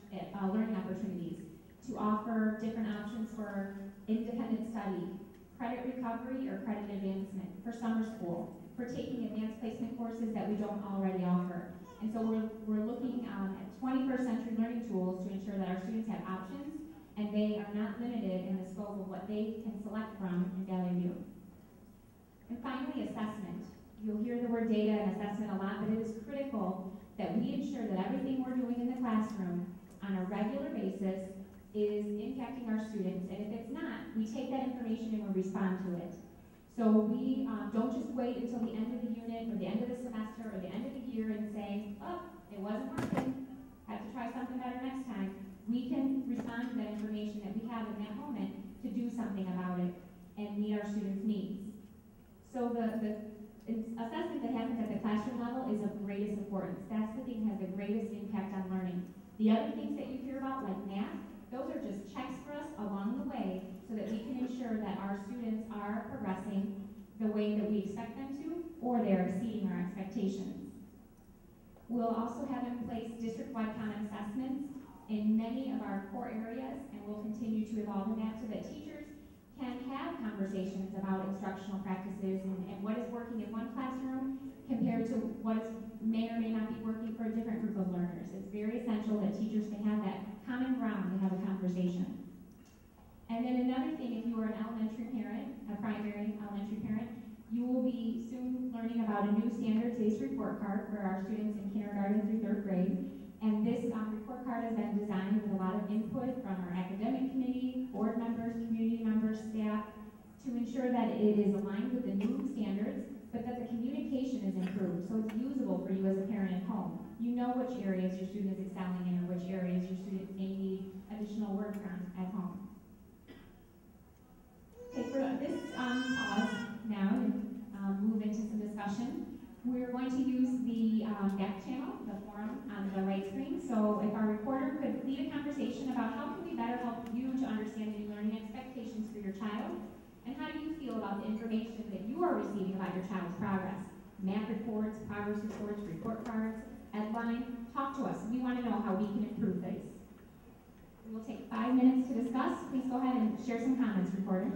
learning opportunities, to offer different options for independent study, credit recovery or credit advancement, for summer school, for taking advanced placement courses that we don't already offer. And so we're looking at 21st century learning tools to ensure that our students have options and they are not limited in the scope of what they can select from in Valley View. And finally, assessment. You'll hear the word data and assessment a lot, but it is critical that we ensure that everything we're doing in the classroom on a regular basis is impacting our students. And if it's not, we take that information and we respond to it. So we don't just wait until the end of the unit or the end of the semester or the end of the year and say, oh, it wasn't working, have to try something better next time. We can respond to that information that we have in that moment to do something about it and meet our students' needs. So the assessment that happens at the classroom level is of greatest importance. That's the thing that has the greatest impact on learning. The other things that you hear about, like math, those are just checks for us along the way so that we can ensure that our students are progressing the way that we expect them to, or they're exceeding our expectations. We'll also have in place district-wide common assessments in many of our core areas, and we'll continue to evolve in that so that teachers can have conversations about instructional practices and what is working in one classroom compared to what may or may not be working for a different group of learners. It's very essential that teachers can have that common ground to have a conversation. And then another thing, if you are an elementary parent, a primary elementary parent, you will be soon learning about a new standards-based report card for our students in kindergarten through 3rd grade. And this report card has been designed with a lot of input from our academic committee, board members, community members, staff, to ensure that it is aligned with the new standards, but that the communication is improved, so it's usable for you as a parent at home. You know which areas your student is excelling in or which areas your student may need additional work on at home. Okay, for this pause now and move into some discussion. We're going to use the back channel, the forum on the right screen. So if our reporter could lead a conversation about how can we better help you to understand the learning expectations for your child, and how do you feel about the information that you are receiving about your child's progress? Map reports, progress reports, report cards, headline. Talk to us. We want to know how we can improve these. We will take 5 minutes to discuss. Please go ahead and share some comments, reporter.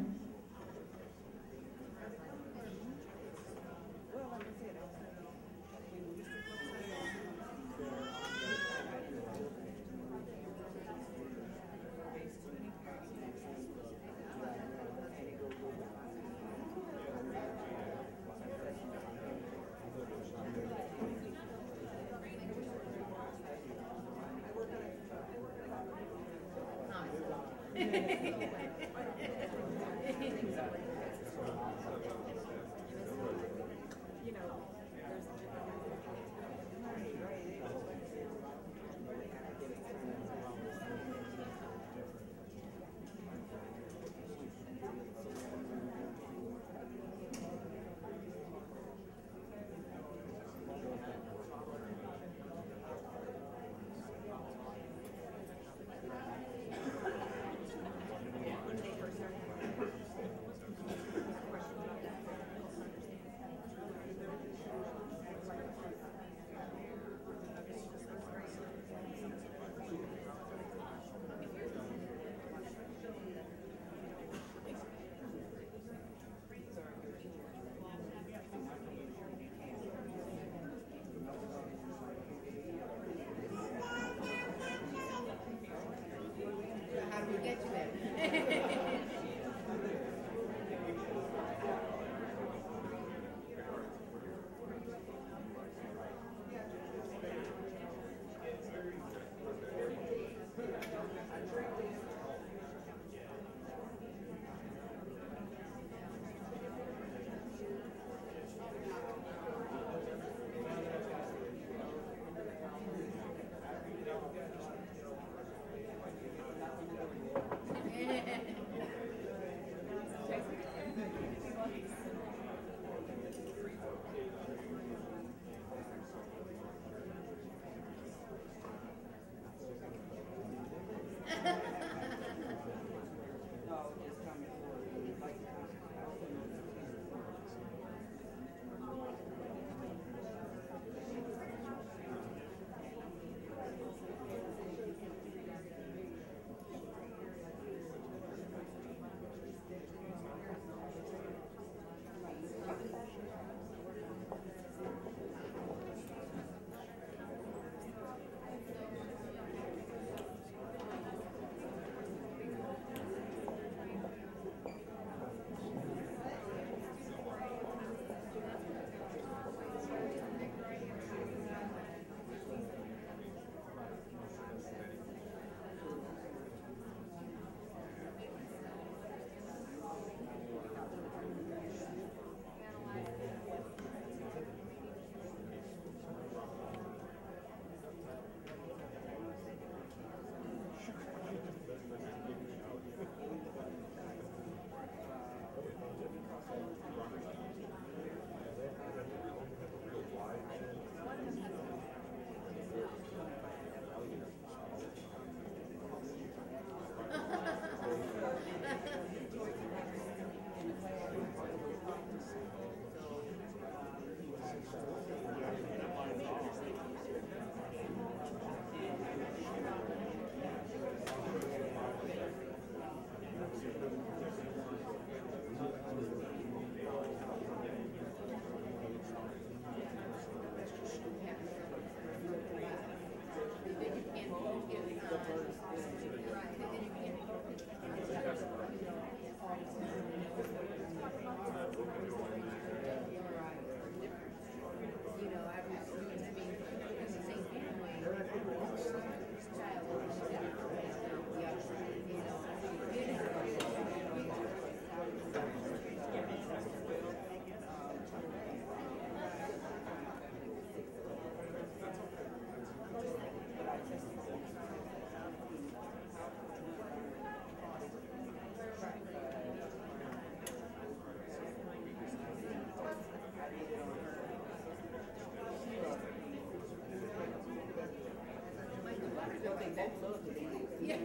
Yeah.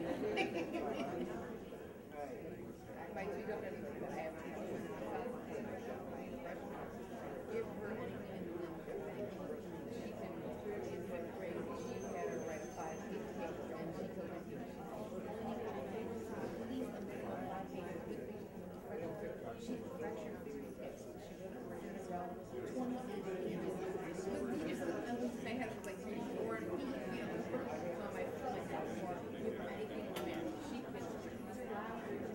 My two daughters, I have two daughters, give her anything she can in fifth grade. She had her write a 5-page paper, and she told me she fractured her fingertips. She wrote it around 28 pages. I had like 3, 4, on my platform with anything on it. She could draw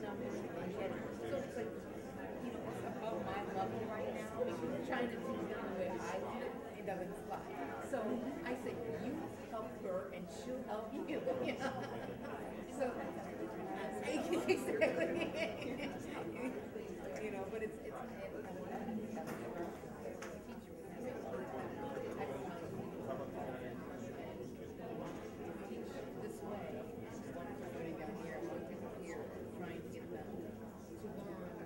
numbers and get it. So it's like, it's above my level right now. Trying to teach them the way I do it, it doesn't fly. So I say, you help her and she'll help you. So, exactly. But it's this way, putting down here, putting here, trying to get them to learn.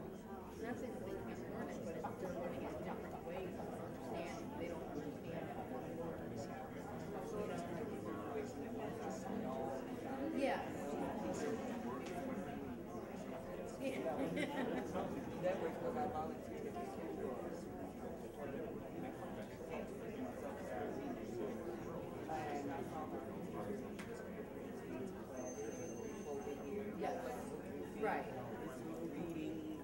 Not saying that they can't learn it, but they're learning it different ways of understanding. They don't understand how to learn. Yeah. That was because I volunteered at the school. And I saw my Yes. Right. reading,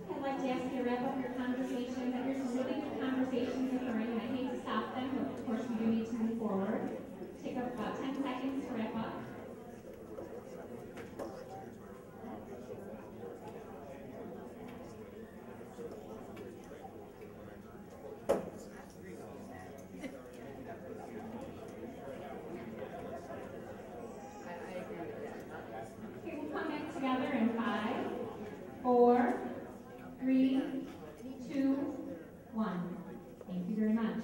I'd like to ask you to wrap up your conversation, but there's some really good conversations occurring, and I hate to stop them, but of course we do need to move forward. Take up about 10 seconds to wrap up. I agree with that. Okay, we'll come back together in 5, 4, 3, 2, 1. Thank you very much.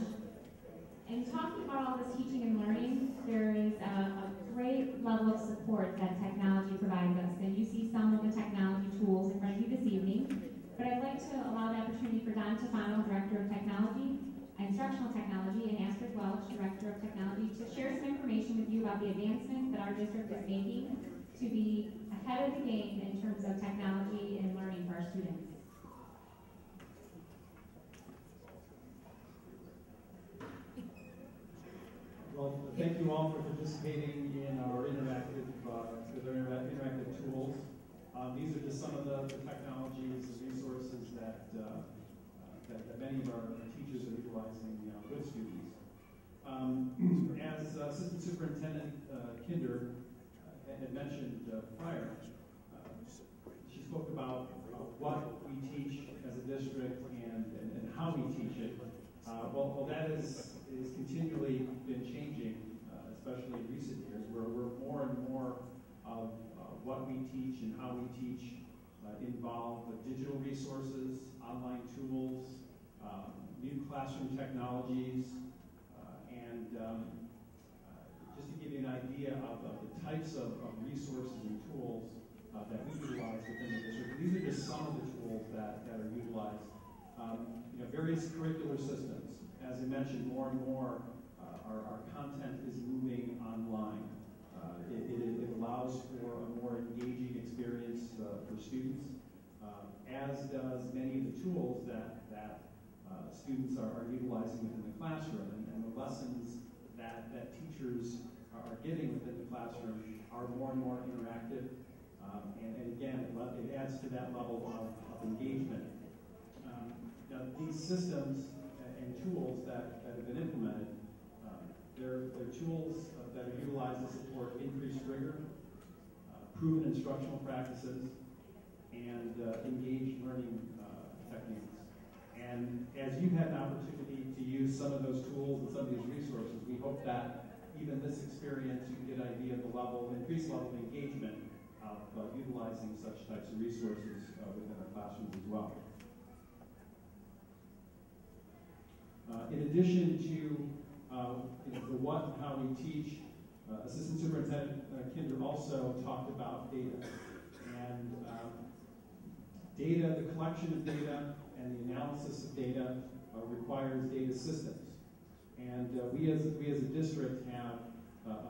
In talking about all this teaching and learning, there is a great level of support that technology provides us, and you see some of the technology tools in front of you this evening. But I'd like to allow the opportunity for Don Tufano, Director of Technology, Instructional Technology, and Astrid Welch, Director of Technology, to share some information with you about the advancements that our district is making to be ahead of the game in terms of technology and learning for our students. Well, thank you all for participating in our interactive tools. These are just some of the technologies, the resources that many of our teachers are utilizing with students. As Assistant Superintendent Kinder had mentioned prior, she spoke about what we teach as a district and how we teach it. Well, that is continually been changing, especially in recent years, where we're more and more of what we teach and how we teach involve digital resources, online tools, new classroom technologies, and just to give you an idea of the types of resources and tools that we utilize within the district. These are just some of the tools that are utilized. Various curricular systems. As I mentioned, more and more our content is moving online. It allows for a more engaging experience for students, as does many of the tools that students are utilizing within the classroom, and the lessons that teachers are giving within the classroom are more and more interactive, and again, it adds to that level of engagement. These systems and tools that have been implemented, they're tools that are utilized to support increased rigor, proven instructional practices, and engaged learning techniques. And as you've had an opportunity to use some of those tools and some of these resources, we hope that even this experience, you can get an idea of the increased level of engagement of utilizing such types of resources within our classrooms as well. In addition to the what and how we teach, Assistant Superintendent Kinder also talked about data. And data, the collection of data and the analysis of data requires data systems. And we as a district have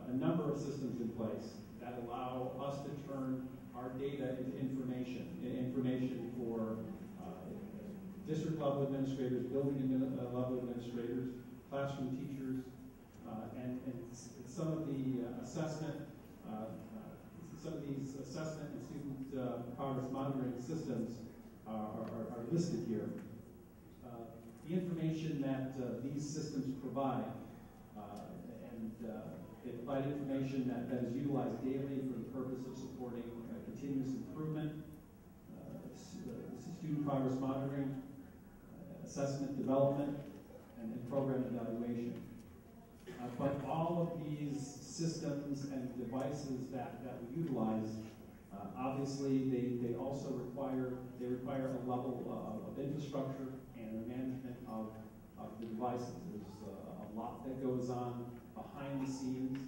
a number of systems in place that allow us to turn our data into information for district level administrators, building level administrators, classroom teachers, and some of the assessment, some of these assessment and student progress monitoring systems are listed here. The information that these systems provide, they provide information that is utilized daily for the purpose of supporting continuous improvement, student progress monitoring, assessment development, and program evaluation. But all of these systems and devices that we utilize, obviously they also require a level of infrastructure and management of the devices. There's a lot that goes on behind the scenes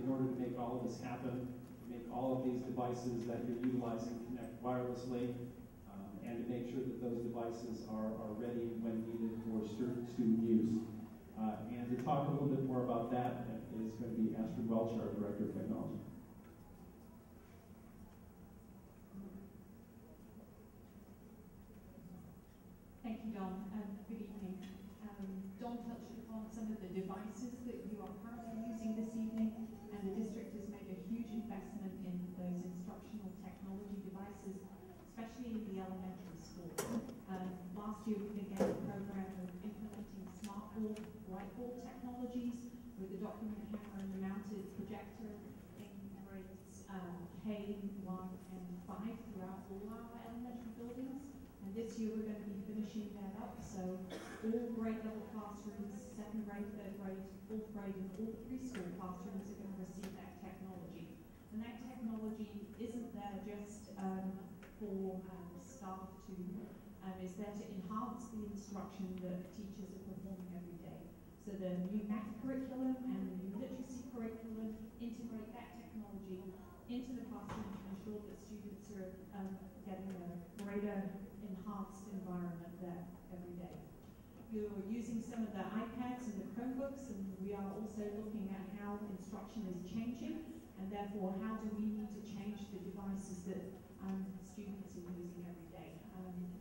in order to make all of this happen, make all of these devices that you're utilizing connect wirelessly, and to make sure that those devices are ready when needed for student use. And to talk a little bit more about that is going to be Astrid Welch, our Director of Technology. Thank you, Don. Good evening. Don touched upon some of the devices that you are currently using this evening, and the district has made a huge investment in those instructional technology devices, especially in the elementary school. Last year we began a program of implementing smartboard, whiteboard technologies with the document camera and the mounted projector in grades K, 1, and 5 throughout all our elementary buildings. And this year we're going to be finishing that up, so all grade level classrooms, 2nd grade, 3rd grade, 4th grade, and all preschool classrooms are going to receive that technology. And that technology isn't there just for staff to, it's there to enhance the instruction that teachers are performing every day. So the new math curriculum and the new literacy curriculum integrate that technology into the classroom to ensure that students are getting a greater enhanced environment there every day. You're using some of the iPads and the Chromebooks, and we are also looking at how instruction is changing, and therefore how do we need to change the devices that students are using every day.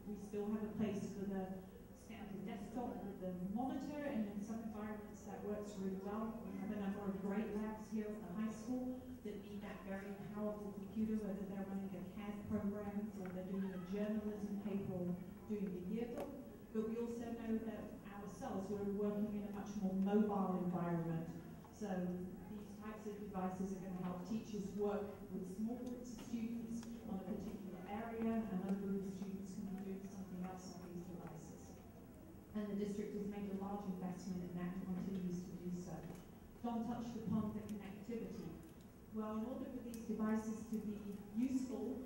We still have a place for the standard desktop with the monitor, and in some environments that works really well. We have a number of great labs here at the high school that need that very powerful computer, whether they're running a CAD program or they're doing a journalism paper or doing a yearbook. But we also know that ourselves, we're working in a much more mobile environment. So these types of devices are going to help teachers work with small groups of students on a particular area, and other groups of students can be doing something else on these devices. And the district has made a large investment in that and continues to do so. Don touched upon the connectivity. Well, in order for these devices to be useful,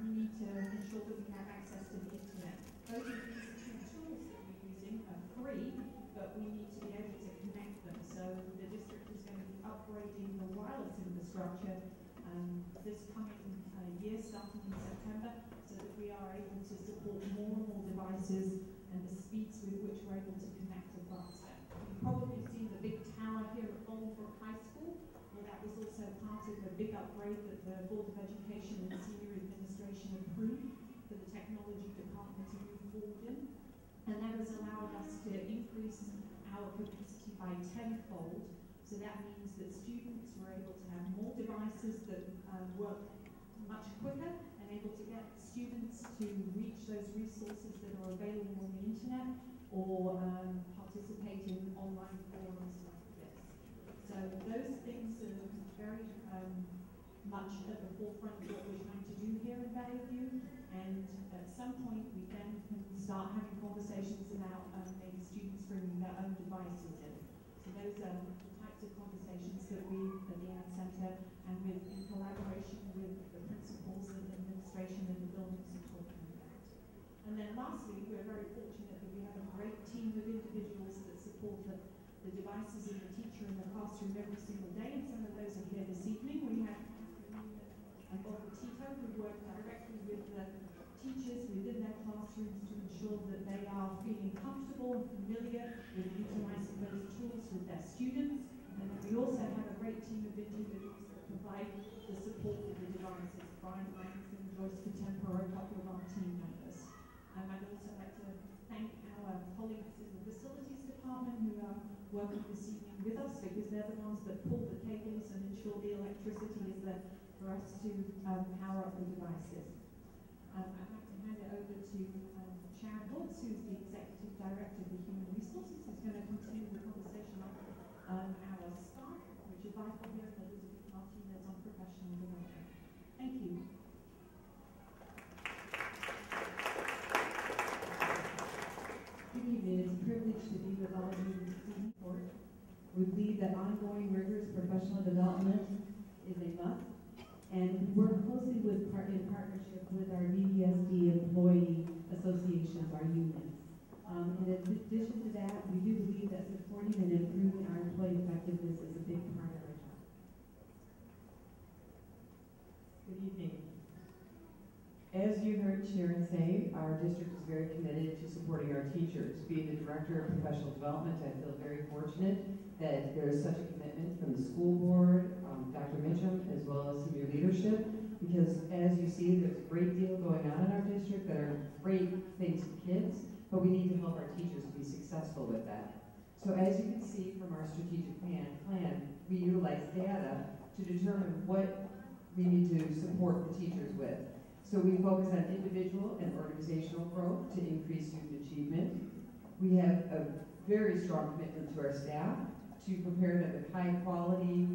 we need to ensure that we have access to the internet. Both of these two tools that we're using are free, but we need to be able to connect them. So the district is going to be upgrading the wireless infrastructure this coming year, starting in September, so that we are able to support more and more devices and the speeds with which we're able to connect to faster. You've probably seen the big tower here at Bolingbroke High School. Well, that was also part of a big upgrade that the Board of Education and Senior Administration approved for the technology department to move forward in. And that has allowed us to increase our capacity by 10-fold. So that means that students were able to have more devices that work much quicker and able to get students to reach those resources that are available on the internet or participate in online forums like this. So those things are very much at the forefront of what we're trying to do here in Bethel. of you, and at some point we then can start having conversations about maybe students bringing their own devices in. So those are the types of conversations that we at the Ann Center and in collaboration with the principals and administration in the buildings are talking about. And then lastly, we're very fortunate that we have a great team of individuals that support the devices and the teacher in the classroom every single day, and some of those are here this evening. We have and Bob Tito, who work directly with the teachers within their classrooms to ensure that they are feeling comfortable and familiar with utilizing those tools with their students. And then we also have a great team of individuals that provide the support with the devices. Brian Langston, Joyce Katempo, a couple of our team members. I'd also like to thank our colleagues in the facilities department who are working this evening with us, because they're the ones that pull the cables and ensure the electricity is there for us to power up the devices. I'd like to hand it over to Sharon Holtz, who's the Executive Director of the Human Resources, who's going to continue the conversation on our staff, Richard Vital here, and Elizabeth Martinez on professional development. Thank you. Good evening. It's a privilege to be with all of you this evening. We believe that ongoing rigorous professional development is a must, and we work closely in partnership with our VBSD employee associations, our unions. In addition to that, we do believe that supporting and improving our employee effectiveness is a big part of our job. Good evening. As you heard Sharon say, our district is very committed to supporting our teachers. Being the Director of Professional Development, I feel very fortunate that there is such a commitment from the school board, Dr. Mitchum, as well as senior leadership, because as you see, there's a great deal going on in our district that are great things for kids, but we need to help our teachers be successful with that. So as you can see from our strategic plan, we utilize data to determine what we need to support the teachers with. So we focus on individual and organizational growth to increase student achievement. We have a very strong commitment to our staff to prepare them with high quality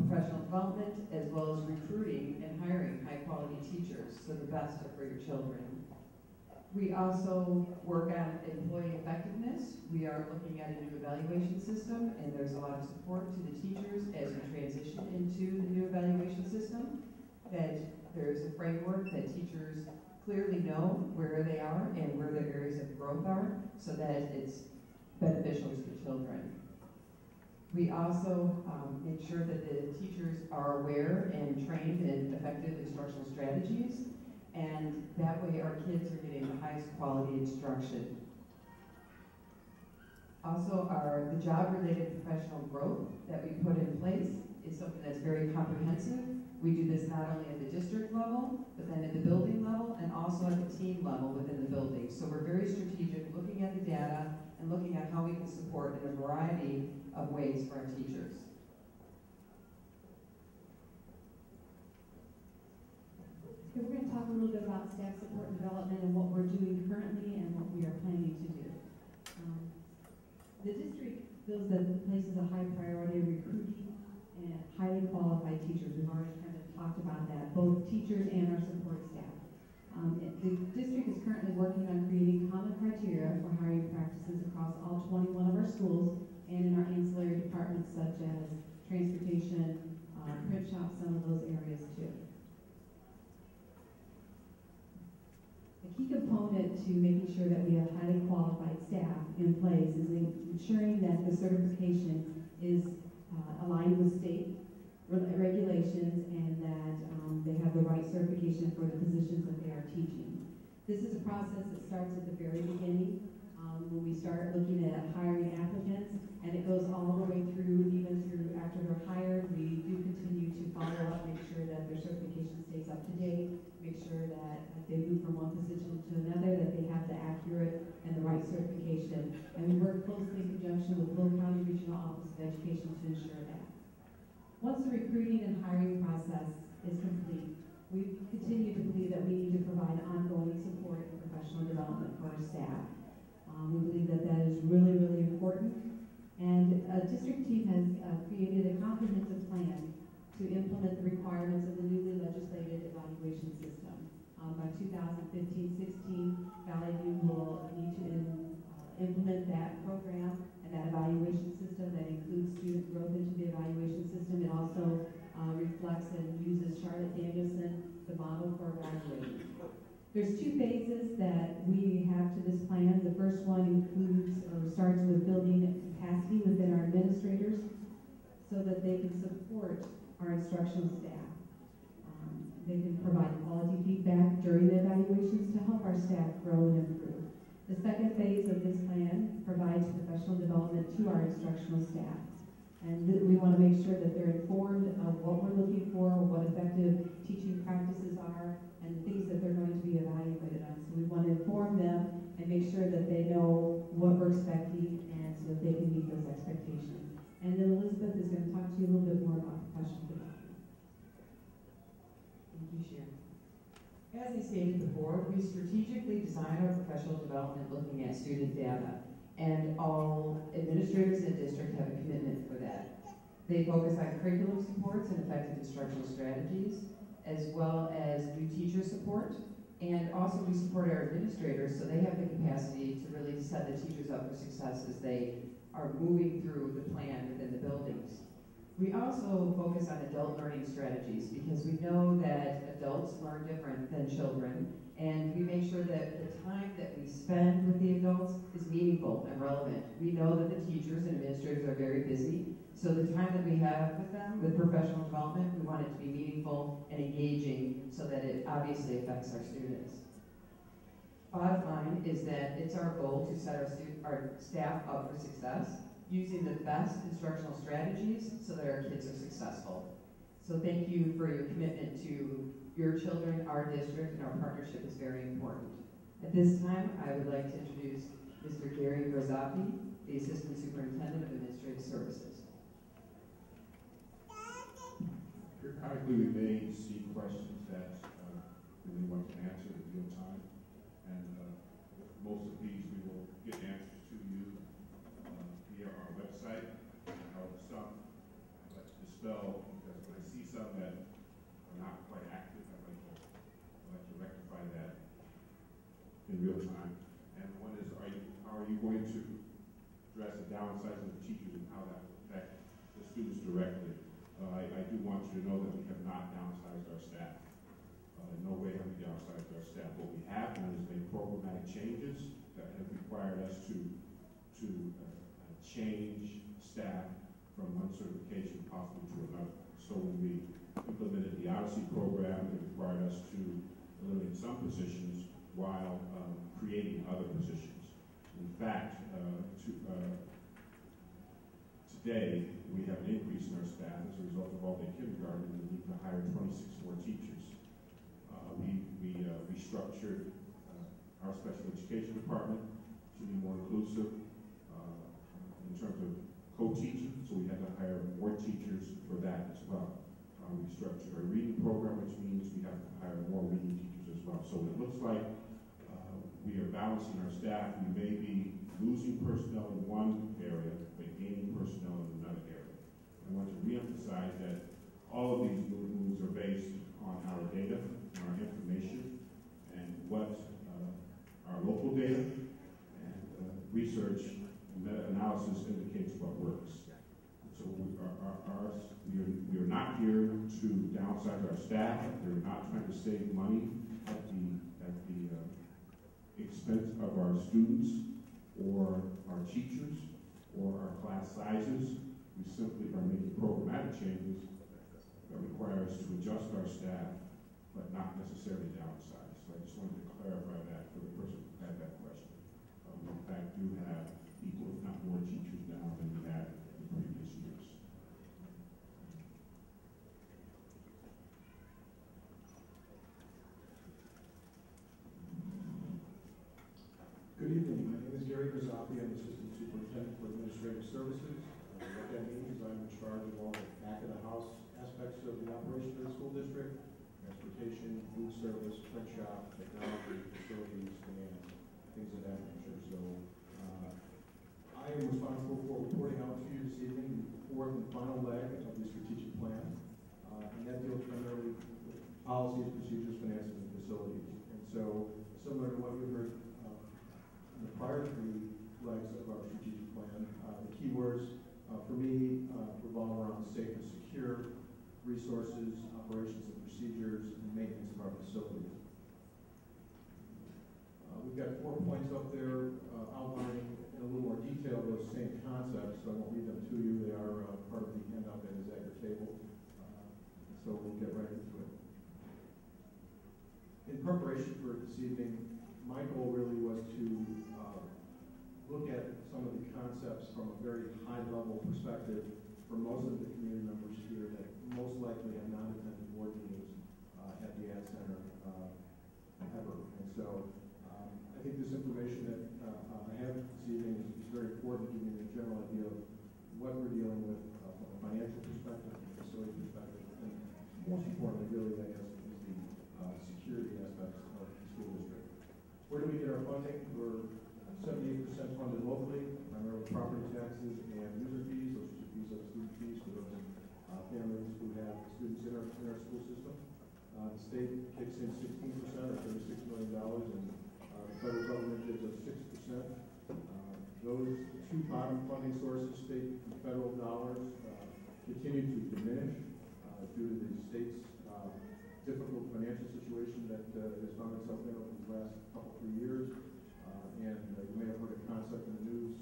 professional development, as well as recruiting and hiring high quality teachers, so the best are for your children. We also work on employee effectiveness. We are looking at a new evaluation system, and there's a lot of support to the teachers as we transition into the new evaluation system, that there's a framework that teachers clearly know where they are and where their areas of growth are, so that it's beneficial to the children. We also make sure that the teachers are aware and trained in effective instructional strategies, and that way our kids are getting the highest quality instruction. Also, the job-related professional growth that we put in place is something that's very comprehensive. We do this not only at the district level, but then at the building level, and also at the team level within the building. So we're very strategic, looking at the data and looking at how we can support in a variety of ways for our teachers. So we're going to talk a little bit about staff support and development and what we're doing currently and what we are planning to do. The district feels that places a high priority of recruiting and highly qualified teachers. We've already kind of talked about that, both teachers and our support staff. The district is currently working on creating common criteria for hiring practices across all 21 of our schools and in our ancillary departments such as transportation, print shop, some of those areas too. A key component to making sure that we have highly qualified staff in place is ensuring that the certification is aligned with state regulations and that they have the right certification for the positions that they are teaching. This is a process that starts at the very beginning when we start looking at hiring applicants, and it goes all the way through, even through after they're hired. We do continue to follow up, make sure that their certification stays up to date, make sure that if they move from one position to another, that they have the accurate and the right certification. And we work closely in conjunction with Will County Regional Office of Education to ensure that. Once the recruiting and hiring process is complete, we continue to believe that we need to provide ongoing support and professional development for our staff. We believe that that is really, really important. And a district team has created a comprehensive plan to implement the requirements of the newly legislated evaluation system. 2015-16, Valley View will need to implement that program and that evaluation system that includes student growth into the evaluation system. It also reflects and uses Charlotte Danielson, the model for evaluating. There's two phases that we have to this plan. The first one includes or starts with building capacity within our administrators so that they can support our instructional staff. They can provide quality feedback during the evaluations to help our staff grow and improve. The second phase of this plan provides professional development to our instructional staff. And we want to make sure that they're informed of what we're looking for, what effective teaching practices are, and the things that they're going to be evaluated on. So we want to inform them and make sure that they know what we're expecting and so that they can meet those expectations. And then Elizabeth is going to talk to you a little bit more about professional development. Thank you, Sharon. As I stated before, we strategically design our professional development looking at student data, and all administrators in the district have a commitment for that. They focus on curriculum supports and effective instructional strategies, as well as new teacher support, and also we support our administrators so they have the capacity to really set the teachers up for success as they are moving through the plan within the buildings. We also focus on adult learning strategies because we know that adults learn different than children, and we make sure that the time that we spend with the adults is meaningful and relevant. We know that the teachers and administrators are very busy, so the time that we have with them, with professional development, we want it to be meaningful and engaging so that it obviously affects our students. Bottom line is that it's our goal to set our staff up for success using the best instructional strategies so that our kids are successful. So thank you for your commitment to your children, our district, and our partnership is very important. At this time, I would like to introduce Mr. Gary Brazapi, the Assistant Superintendent of Administrative Services. Periodically, we may see questions that we want to answer in real time, and most of these we will get answers to you via our website. Some I'd like to dispel because when I see some that are not quite active, I'd like to rectify that in real time. And one is, how are you going to address the downsizing of teachers and how that will affect the students directly? I do want you to know that we have not downsized our staff. In no way have we downsized our staff. What we have done is made programmatic changes that have required us to change staff from one certification possibly to another. So when we implemented the Odyssey program, it required us to eliminate some positions while creating other positions. In fact, today we have an increase in our staff as a result of all-day kindergarten, and we need to hire 26 more teachers. We restructured our special education department to be more inclusive in terms of co-teaching, so we had to hire more teachers for that as well. We structured our reading program, which means we have to hire more reading teachers as well. So it looks like we are balancing our staff. We may be losing personnel in one area, but gaining personnel in another area. I want to reemphasize that all of these moves are based on our data, our information, and what our local data and research and meta-analysis indicates what works. So we are not here to downsize our staff. We're not trying to save money at the expense of our students or our teachers or our class sizes. We simply are making programmatic changes that require us to adjust our staff, but not necessarily downsize. So I just wanted to clarify that for the person who had that question. We in fact do have equal, if not more, teachers now than we had in previous years. Good evening. My name is Gary Brazapi. I'm Assistant Superintendent for Administrative Services. What that means is I'm in charge of all the back-of-the-house aspects of the operation of the school district: transportation, food service, print shop, technology, facilities, and things of that nature. So I am responsible for reporting out to you this evening the fourth and final leg of the strategic plan, and that deals primarily with policies, procedures, finances, and facilities. And so similar to what you heard in the prior three legs of our strategic plan. The key words for me revolve around safe and secure resources, operations and procedures, and maintenance of our facilities. We've got 4 points up there outlining in a little more detail those same concepts, so I won't read them to you. They are part of the handout that is at your table. So we'll get right into it. In preparation for this evening, my goal really was to look at some of the concepts from a very high-level perspective for most of the community members here that most likely have not attended board meetings at the Ad Center ever. And so I think this information that I have this evening is very important, giving you a general idea of what we're dealing with from a financial perspective, from a facility perspective, and most importantly, really, I guess, is the security aspects of the school district. Where do we get our funding? We're 78% funded locally, primarily property taxes and user fees. Those are fees of student fees for those families who have students in our school system. The state kicks in 16% or $36 million, and the federal government gives us 6%. Those two bottom funding sources, state and federal dollars, continue to diminish due to the state's difficult financial situation that has found itself in over the last couple, 3 years. And you may have heard a concept in the news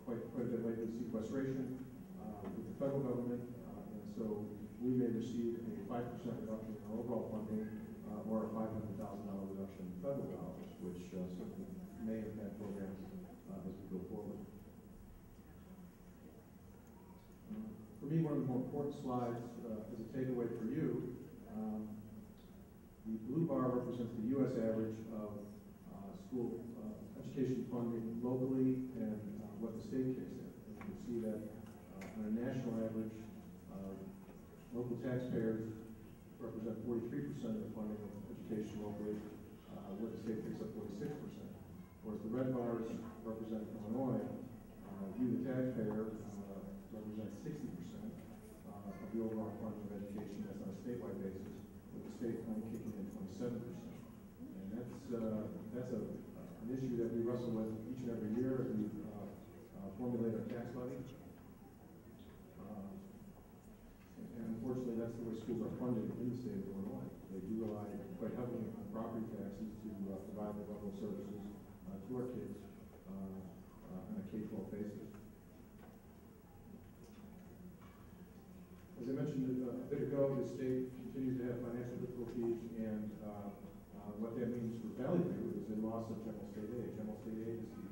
quite a bit lately, sequestration with the federal government. And so we may receive a 5% reduction in our overall funding or a $500,000 reduction in federal dollars, which certainly may impact programs as we go forward. For me, one of the more important slides as a takeaway for you, the blue bar represents the U.S. average of school education funding locally and what the state kicks in. And you can see that on a national average, local taxpayers represent 43% of the funding of education locally, where the state picks up 46%. Whereas the red bars represent Illinois, you, the taxpayer, represent 60% of the overall funding of education. That's on a statewide basis, with the state only kicking in 27%. And that's an issue that we wrestle with each and every year as we formulate our tax levy. And unfortunately, that's the way schools are funded in the state of Illinois. They do rely quite heavily on property taxes to provide the level of services to our kids on a K-12 basis. As I mentioned a bit ago, the state continues to have financial difficulties, and what that means for Valley View is a loss of general state aid. General state aid is the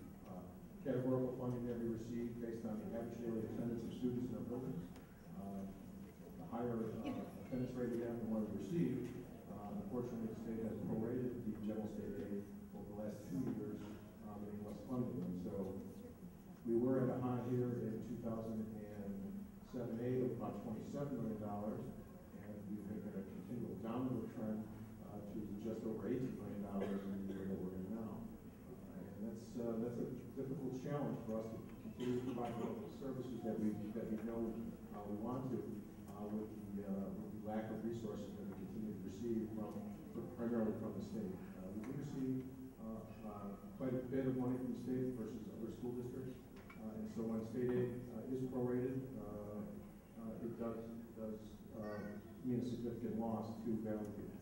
categorical funding that we receive based on the average daily attendance of students in our buildings. The higher attendance rate we have, the more we receive. Unfortunately, the state has prorated the general state aid over the last 2 years, making less funding. And so we were at a high here in 2007-8 of about $27 million, and we've been in a continual downward trend to just over $18 million in the year that we're in now. And that's a difficult challenge for us to continue to provide the local services that we know we want to, with the lack of resources that we continue to receive primarily from the state. We do receive quite a bit of money from the state versus other school districts, and so when state aid is prorated, it does mean a significant loss to Valley View.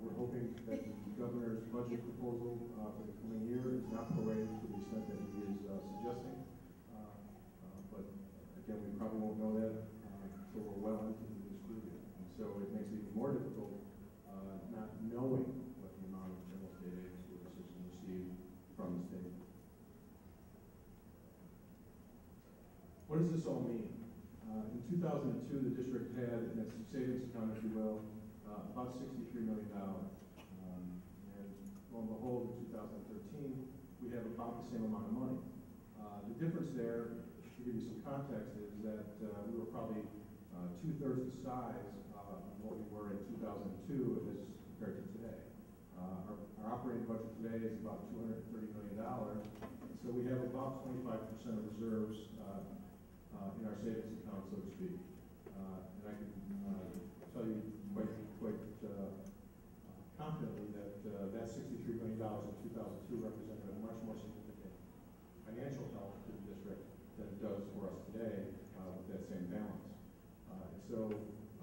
We're hoping that the governor's budget proposal for the coming year is not prorated to the extent that he is suggesting. But again, we probably won't know that until we're well into the new school year. And so it makes it even more difficult not knowing what the amount of general state aid school districts can receive from the state. What does this all mean? In 2002, the district had, in its savings account, if you will, about $63 million. And lo and behold, in 2013, we have about the same amount of money. The difference there, to give you some context, is that we were probably 2/3 the size of what we were in 2002 as compared to today. Our operating budget today is about $230 million, so we have about 25% of reserves in our savings account, so to speak. And I can tell you quite confidently that that that same balance. And so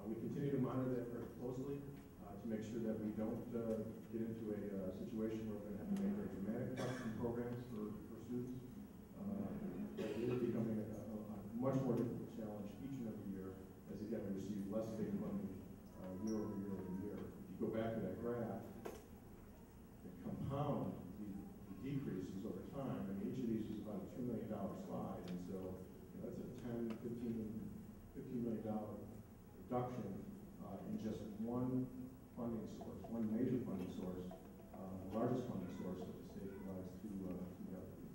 we continue to monitor that very closely to make sure that we don't get into a situation where we're going to have to make very dramatic cuts in programs for students. It is becoming a much more difficult challenge each and every year as, again, we receive less state funding year over year over year. If you go back to that graph, the compound the decreases over time. I mean, each of these is about a $2 million slide, and so that's a $10, $15 million reduction in just one funding source, one major funding source, the largest funding source that the state provides to the LP.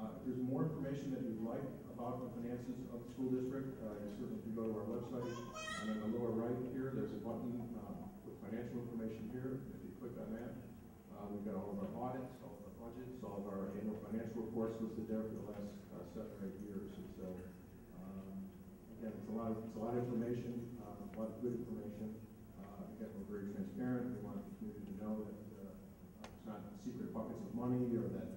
If there's more information that you'd like about the finances of the school district, you certainly can go to our website. And in the lower right here, there's a button with financial information here. If you click on that, we've got all of our audits, all of our budgets, all of our annual financial reports listed there for the last 7 or 8 years. And so, again, it's a lot of information, a lot of good information. Again, we're very transparent. We want the community to know that it's not secret buckets of money, or that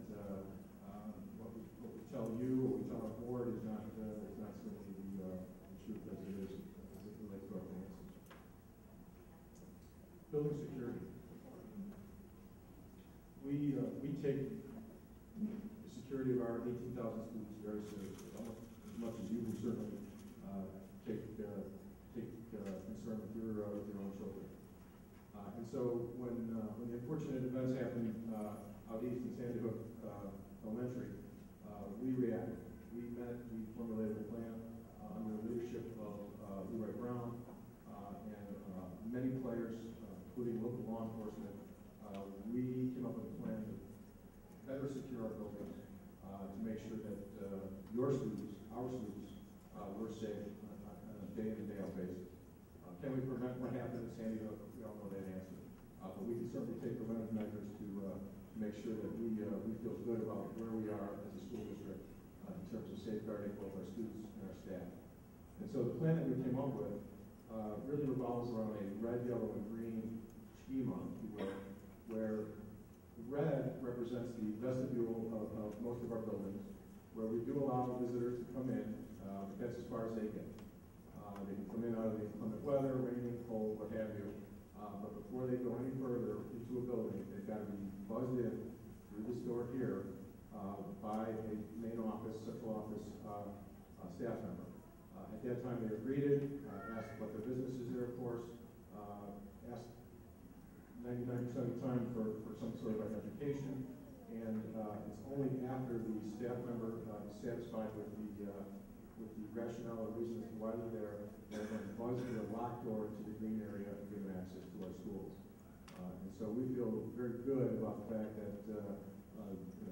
what we tell you or we tell our board is not simply the truth as it is as it relates to our finances. Building security. We take the security of our 18,000 students very seriously, almost as much as you would certainly take concern with your own children. And so when the unfortunate events happened out east in Sandy Hook Elementary, we reacted. We formulated a plan under the leadership of Leroy Brown and many players, including local law enforcement. We came up with a plan to better secure our buildings, to make sure that your students, our students, were safe on a day-in and day-out basis. Can we prevent what happened in Sandy Hook? We all know that answer. But we can certainly take preventive measures to make sure that we feel good about where we are as a school district in terms of safeguarding both our students and our staff. And so the plan that we came up with really revolves around a red, yellow, and green schema, if you will, where red represents the vestibule of most of our buildings, where we do allow visitors to come in, but that's as far as they get. They can come in out of the inclement weather, raining, cold, what have you. But before they go any further into a building, they've got to be buzzed in through this door here by a main office, central office staff member. At that time, they are greeted, asked what their business is there, of course, asked 99% of the time for some sort of education, and it's only after the staff member is satisfied with the rationale or reasons why they're there, they're going to buzz through a locked door to the green area and give them access to our schools. And so we feel very good about the fact that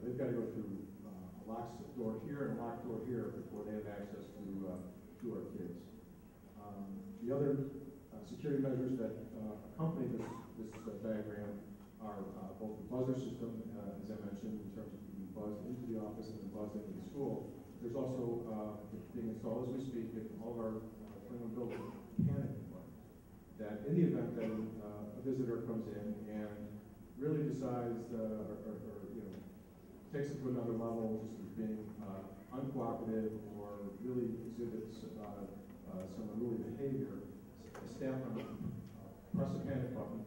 they've got to go through a locked door here and a locked door here before they have access to our kids. The other security measures that accompany this diagram are both the buzzer system, as I mentioned, in terms of being buzzed into the office and then buzzed into the school. There's also being installed as we speak in all of our 21 buildings panic button, that in the event that a visitor comes in and really decides takes it to another level, just as being uncooperative or really exhibits some unruly behavior, a staff member press a panic button,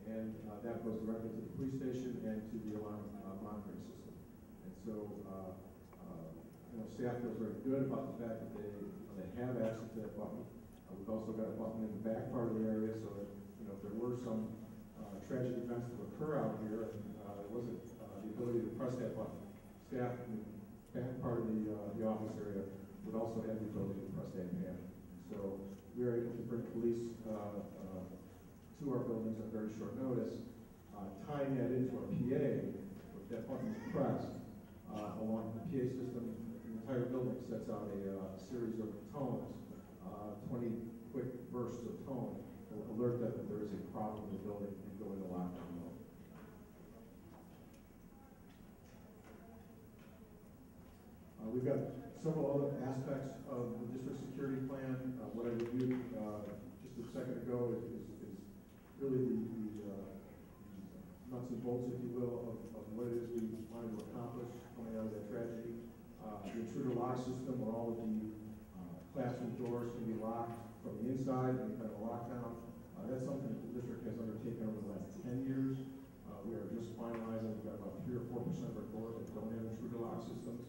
and that goes directly to the police station and to the alarm monitoring system. And so staff feels very good about the fact that they have access to that button. We've also got a button in the back part of the area, so that if there were some tragic events to occur out here, and there wasn't the ability to press that button, staff in the back part of the office area would also have the ability to press that panic. So we are able to bring police to our buildings on very short notice, tying that into our PA. If that button is pressed along the PA system, the entire building sets out a series of tones, 20 quick bursts of tone, to alert them that there is a problem in the building and go into lockdown mode. We've got several other aspects of the district security plan. What I reviewed just a second ago is really the nuts and bolts, if you will, of what it is we wanted to accomplish coming out of that tragedy. the intruder lock system where all of the classroom doors can be locked from the inside and kind of lockdown. That's something that the district has undertaken over the last 10 years. We are just finalizing. We've got about 3 or 4% of our doors that don't have intruder lock systems.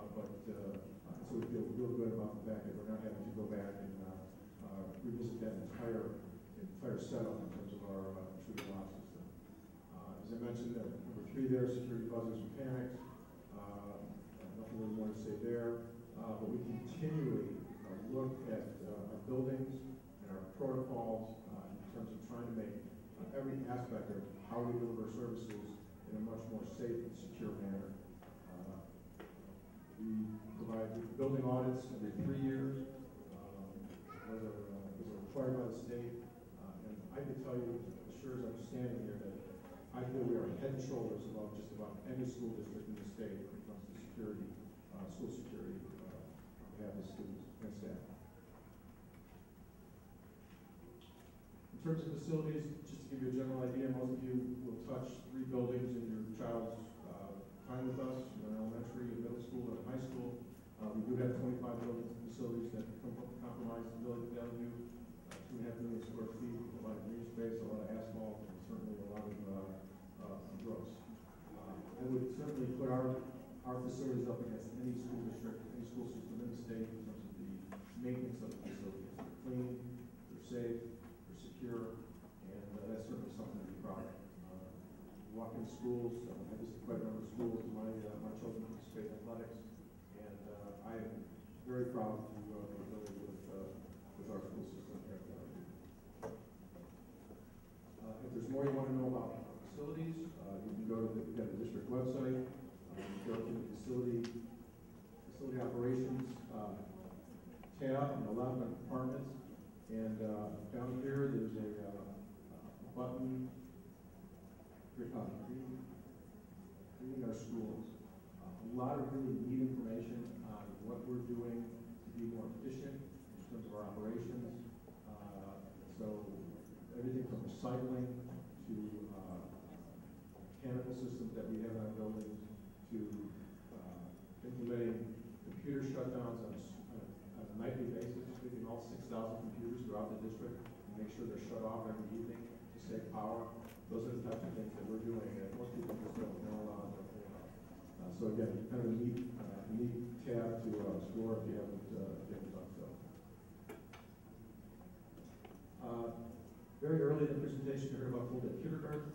So we feel real good about the fact that we're not having to go back and revisit that entire setup in terms of our intruder lock system. As I mentioned, number 3 there, security buzzers and panics. Nothing really more to say there. But we continually look at our buildings and our protocols in terms of trying to make every aspect of how we deliver services in a much more safe and secure manner. We provide building audits every 3 years. Those are required by the state. And I can tell you, as sure as I'm standing here, that I feel we are head and shoulders above just about any school district in the state when it comes to security, school security on behalf of students and staff. In terms of facilities, just to give you a general idea, most of you will touch 3 buildings in your child's time with us, elementary, middle school, and high school. We do have 25 building facilities that compromise the village value, 2.5 million square feet, a lot of green space, a lot of asphalt, and certainly a lot of growth. I would certainly put our facilities up against any school district, any school system in the state in terms of the maintenance of the facilities. They're clean, they're safe, they're secure, and that's certainly something to be proud of. Walk in schools, I visited quite a number of schools. My children participate in athletics, and I am very proud to be affiliated with our school system here at Valley. If there's more you want to know about our facilities, you can go to the district website. Go to the facility operations tab in the left departments, and down here there's a button. Reading our schools. A lot of really neat information on what we're doing to be more efficient in terms of our operations. So everything from recycling to mechanical systems that we have in our buildings to implementing computer shutdowns on a nightly basis, taking all 6,000 computers throughout the district and make sure they're shut off every evening to save power. Those are the types of things that we're doing that most people just don't know about. So again, kind of a neat tab to explore if you haven't done so. Very early in the presentation, you heard about full-day kindergarten.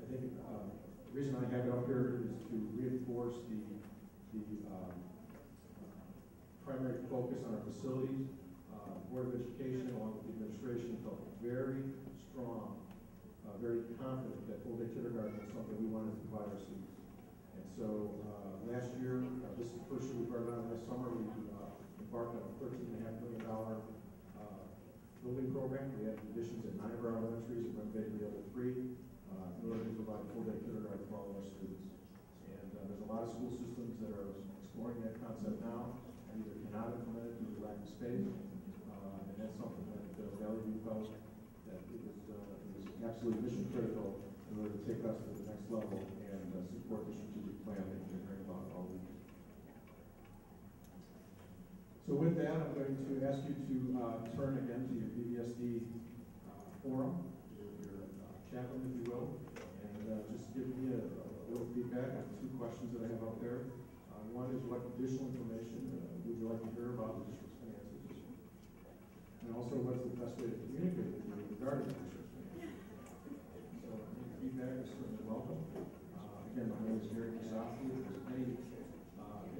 I think the reason I have it up here is to reinforce the primary focus on our facilities. Board of Education, along with the administration, felt very strong, very confident that full-day kindergarten is something we wanted to provide our students. And so last year, this is the first year we brought it on this summer, we embarked on a $13.5 million building program. We had additions at 9 of our elementaries and renovated the other 3 in order to provide full-day kindergarten for all of our students. And there's a lot of school systems that are exploring that concept now and either cannot implement it due to lack of space. And that's something that Valley View felt that it was absolutely mission critical in order to take us to the next level and support the strategic plan that you've been hearing about all week. So with that, I'm going to ask you to turn again to your VBSD forum, your chaplain, if you will, and just give me a little feedback on 2 questions that I have out there. One is, what additional information would you like to hear about the district's finances? And also, what's the best way to communicate with you regarding the district's finances? So any feedback is certainly welcome. Again, my name is Gary Kasofsky. If there's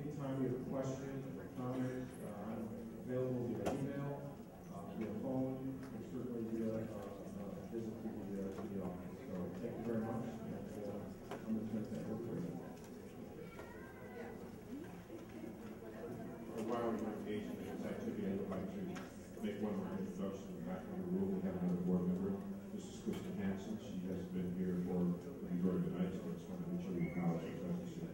anytime you have a question or comment, I'm available via email, via phone, and certainly via visit to the office. So thank you very much, and I'm going to turn that over to you. While we're engaged in this activity, I would like to make one more introduction. Back in the room, we have another board member, Mrs. Kristen Hansen. She has been here for the majority of the night, so I just want to make sure we acknowledge her presence here.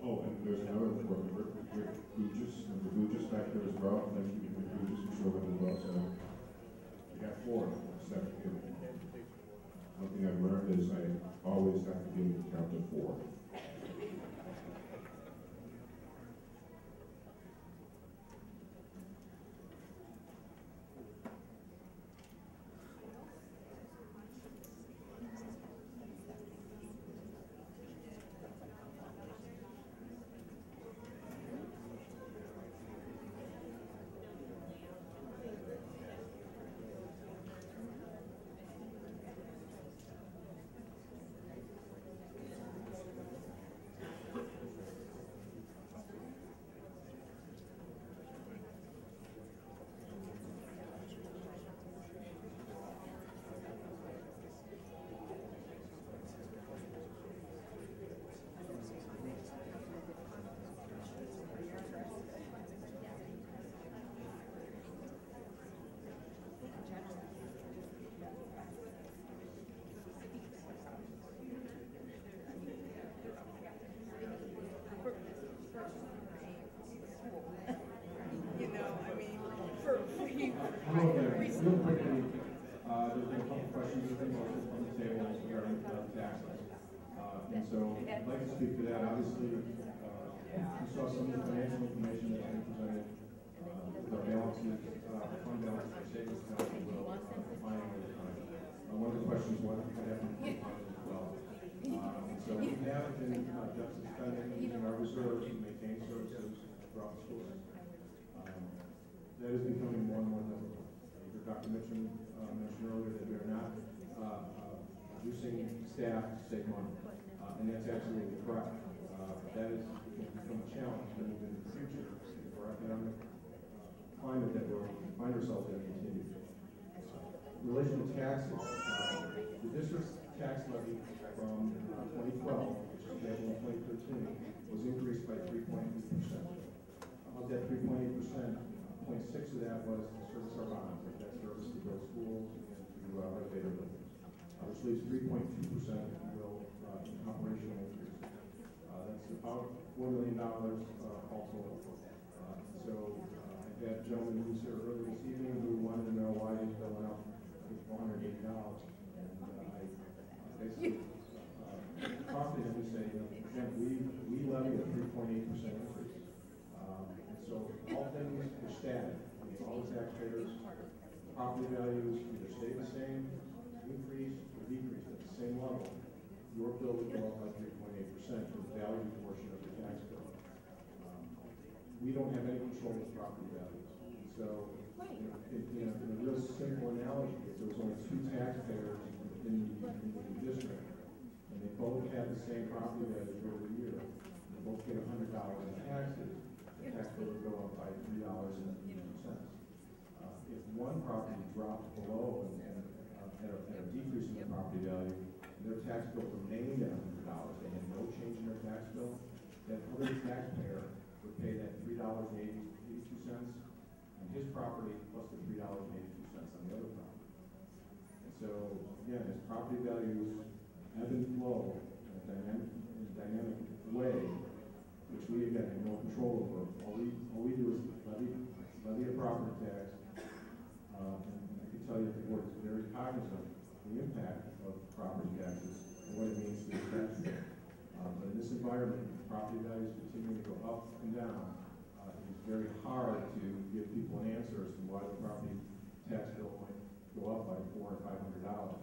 Oh, and there's another board member, Rick Gugis, member Gugis back there as well. Thank you, Rick Gugis, for showing up as well. So we got 4 7 here. one thing I've learned is I always have to be able to count to 4. Hello there. Real quickly, there's been a couple questions that have been posted on the table regarding taxes. And so I'd like to speak to that. Obviously, you saw some of the financial information that's been presented. The balances, fund balance for savings account will define over time. One of the questions was what happened to the fund as well. And so we have been deficit spending using our reserves to maintain services throughout the school system. That is becoming more and more difficult. Dr. Mitchell mentioned earlier that we are not reducing staff to save money, and that's absolutely correct. That is going to become a challenge moving into the future for our economic climate that we'll find ourselves in continue. In relation to taxes, the district's tax levy from 2012, which was payable in 2013, was increased by 3.8%. Of that 3.8%, 0.6 of that was to service our bonds, like that service to build schools and to renovate our buildings, which leaves 3.2% will in operational increase. That's about $4 million all total. So I had a gentleman who was here earlier this evening who wanted to know why his bill went up $480, and I basically talked to him and said, again, we levy a 3.8% increase. So all things are static. All the taxpayers' property values either stay the same, increase, or decrease at the same level. Your bill would go up by 3.8% for the value portion of the tax bill. We don't have any control of property values. So in a real simple analogy, if there was only 2 taxpayers in the district, and they both had the same property value over the year, and they both paid $100 in taxes, the tax bill would go up by $3.82. If one property dropped below and had a decrease in their property value, and their tax bill remained at $100, they had no change in their tax bill, that other taxpayer would pay that $3.82 on his property plus the $3.82 on the other property. And so, again, as property values ebb and flow in a dynamic way, which we again have no control over. All we do is levy a property tax, and I can tell you that the board is very cognizant of the impact of property taxes and what it means to the taxpayer. But in this environment, property values continue to go up and down. It's very hard to give people an answer as to why the property tax bill might go up by $400 or $500.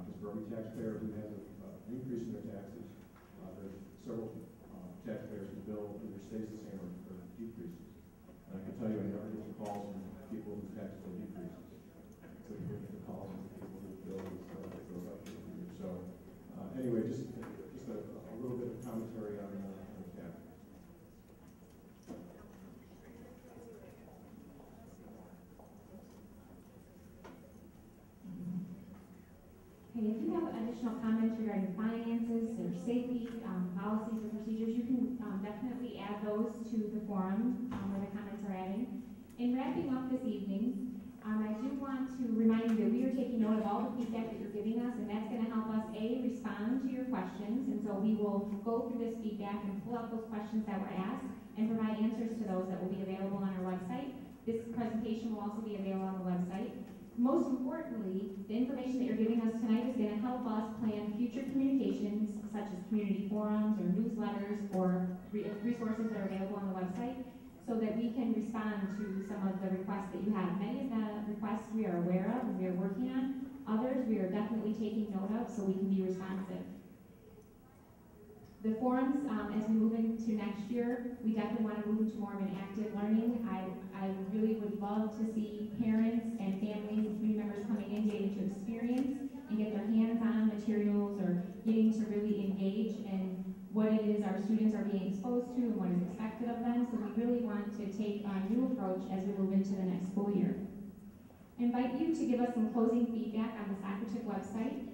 Because for every taxpayer who has an increase in their taxes, there's several taxpayers whose bill either stays the same or decreases. And I can tell you I never get the calls from people whose tax bill decreases. So you get the calls from people whose bill goes up year. So anyway, just a little bit of commentary on the tax. Okay, if you have additional comments regarding finances or safety, policies or procedures, you can definitely add those to the forum where the comments are adding. In wrapping up this evening, I do want to remind you that we are taking note of all the feedback that you're giving us, and that's going to help us, A, respond to your questions, and so we will go through this feedback and pull out those questions that were asked and provide answers to those that will be available on our website. This presentation will also be available on the website. Most importantly, the information that you're giving us tonight is going to help us plan future communications, such as community forums or newsletters or resources that are available on the website, so that we can respond to some of the requests that you have. Many of the requests we are aware of and we are working on. Others we are definitely taking note of so we can be responsive. The forums, as we move into next year, we definitely want to move into more of an active learning. I really would love to see parents and families and community members coming in, getting to experience and get their hands on materials or getting to really engage in what it is our students are being exposed to and what is expected of them. So we really want to take a new approach as we move into the next school year. I invite you to give us some closing feedback on the Socrative website.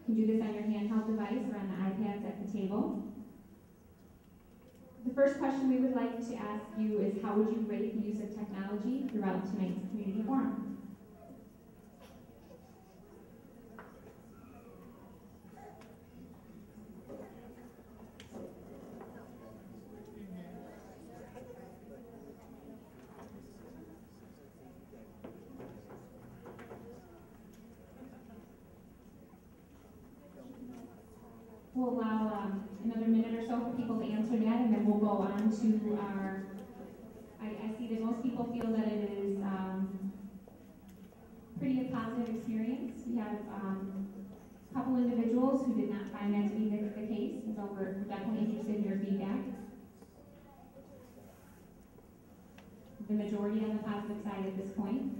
You can do this on your handheld device or on the iPads at the table. The first question we would like to ask you is, how would you rate the use of technology throughout tonight's community forum? We'll allow another minute or so for people to answer that, and then we'll go on to our, I see that most people feel that it is pretty a positive experience. We have a couple individuals who did not find that to be the case, and so we're definitely interested in your feedback. The majority on the positive side at this point.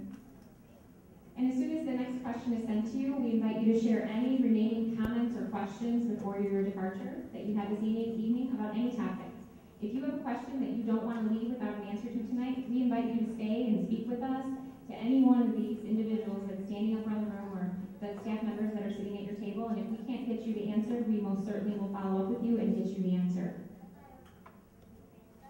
And as soon as the next question is sent to you, we invite you to share any remaining comments or questions before your departure that you have this evening about any topic. If you have a question that you don't want to leave without an answer to tonight, we invite you to stay and speak with us, to any one of these individuals that's standing up around the room or the staff members that are sitting at your table. And if we can't get you the answer, we most certainly will follow up with you and get you the answer.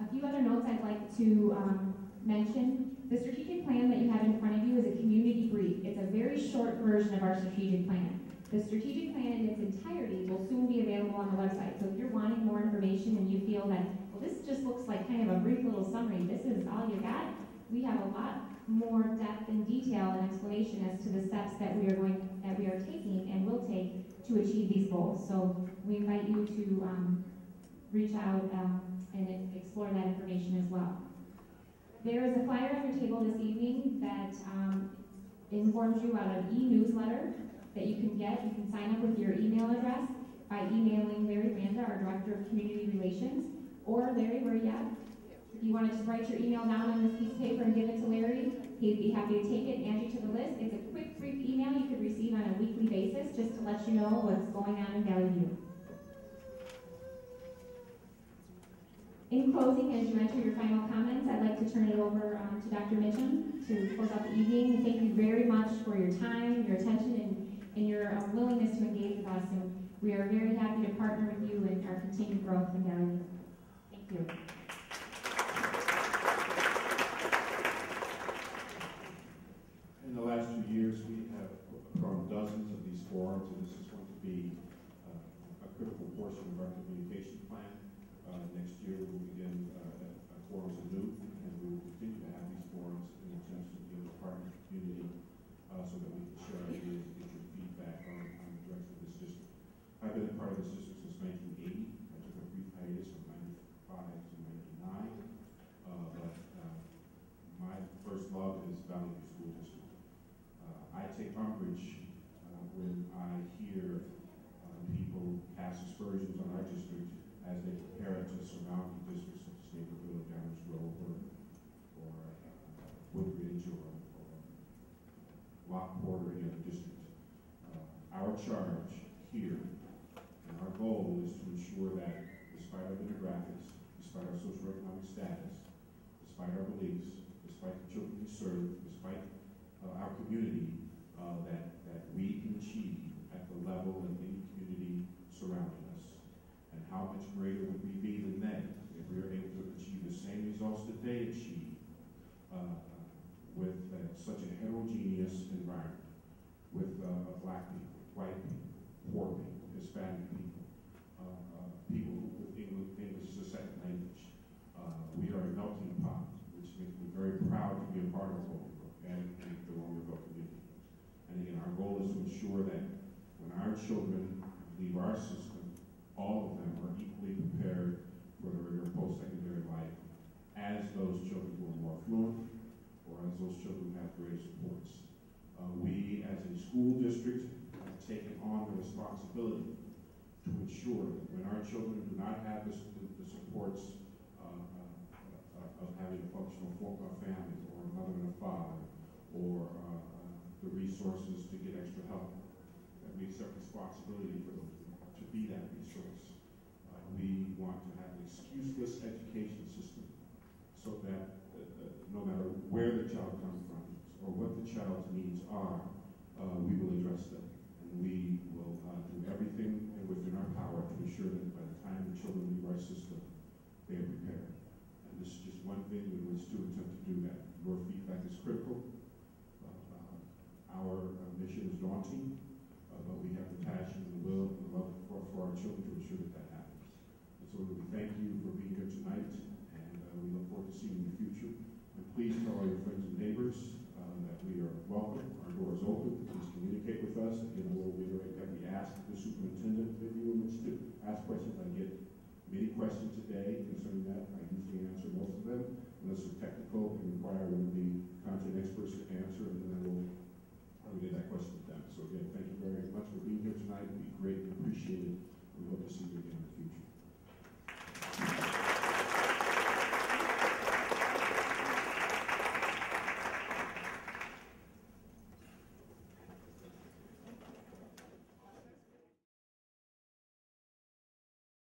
A few other notes I'd like to mention. The strategic plan that you have in front of you is a community brief. It's a very short version of our strategic plan. The strategic plan in its entirety will soon be available on the website. So if you're wanting more information and you feel that, well, this just looks like kind of a brief little summary, this is all you got, we have a lot more depth and detail and explanation as to the steps that we are taking and will take to achieve these goals. So we invite you to reach out and explore that information as well. There is a flyer on your table this evening that informs you about an e-newsletter that you can get. You can sign up with your email address by emailing Larry Randa, our Director of Community Relations, or Larry, where you at? If you wanted to write your email down on this piece of paper and give it to Larry, he'd be happy to take it and add you to the list. It's a quick, brief email you could receive on a weekly basis just to let you know what's going on in Valley View. In closing, as you enter your final comments, I'd like to turn it over to Dr. Mitchum to close out the evening. Thank you very much for your time, your attention, and your willingness to engage with us. And we are very happy to partner with you in our continued growth in Valley View. Thank you. In the last 2 years, we have run dozens of these forums, and this is going to be a critical portion of our communication plan. Next year, we will begin forums anew, and we will continue to have these forums in the sense of being a part of the community so that we can share ideas and get your feedback on the direction of this district. I've been a part of this district since 1980. I took a brief hiatus from 95 to 99, but my first love is Valley View School District. I take umbrage when I hear people cast aspersions on our district as they compare it to surrounding districts such as Naperville, Downers Grove, or Woodbridge, or Lockport, or any other district. Our charge here and our goal is to ensure that despite our demographics, despite our socioeconomic status, despite our beliefs, despite the children we serve, despite our community, that we can achieve at the level of any community surrounding us. And how much greater would we be than they if we are able to achieve the same results that they achieve with such a heterogeneous environment, with black people, white people, poor people, Hispanic people, people with English as a second language. We are a melting pot, which makes me very proud to be a part of Bolingbrook and the Romeoville community. And again, our goal is to ensure that when our children leave our system, all of them are equally prepared for their post-secondary life as those children who are more affluent or as those children who have greater supports. We, as a school district, have taken on the responsibility to ensure that when our children do not have the supports of having a functional family or a mother and a father or the resources to get extra help, that we accept responsibility for them to be that resource. We want to have an excuseless education system so that no matter where the child comes from or what the child's needs are, we will address them. And we will do everything within our power to ensure that by the time the children leave our system, they are prepared. And this is just one thing in which to attempt to do that. Your feedback is critical. Our mission is daunting, but we have the passion and the will and the love for our children to ensure that that happens. And so we thank you for being here tonight, and we look forward to seeing you in the future. And please tell all your friends and neighbors that we are welcome. Our door is open. Please communicate with us. Again, I will reiterate that we ask the superintendent if you wish to ask questions. I get many questions today concerning that. I usually answer most of them, unless they're technical and require one of the content experts to answer, and then I will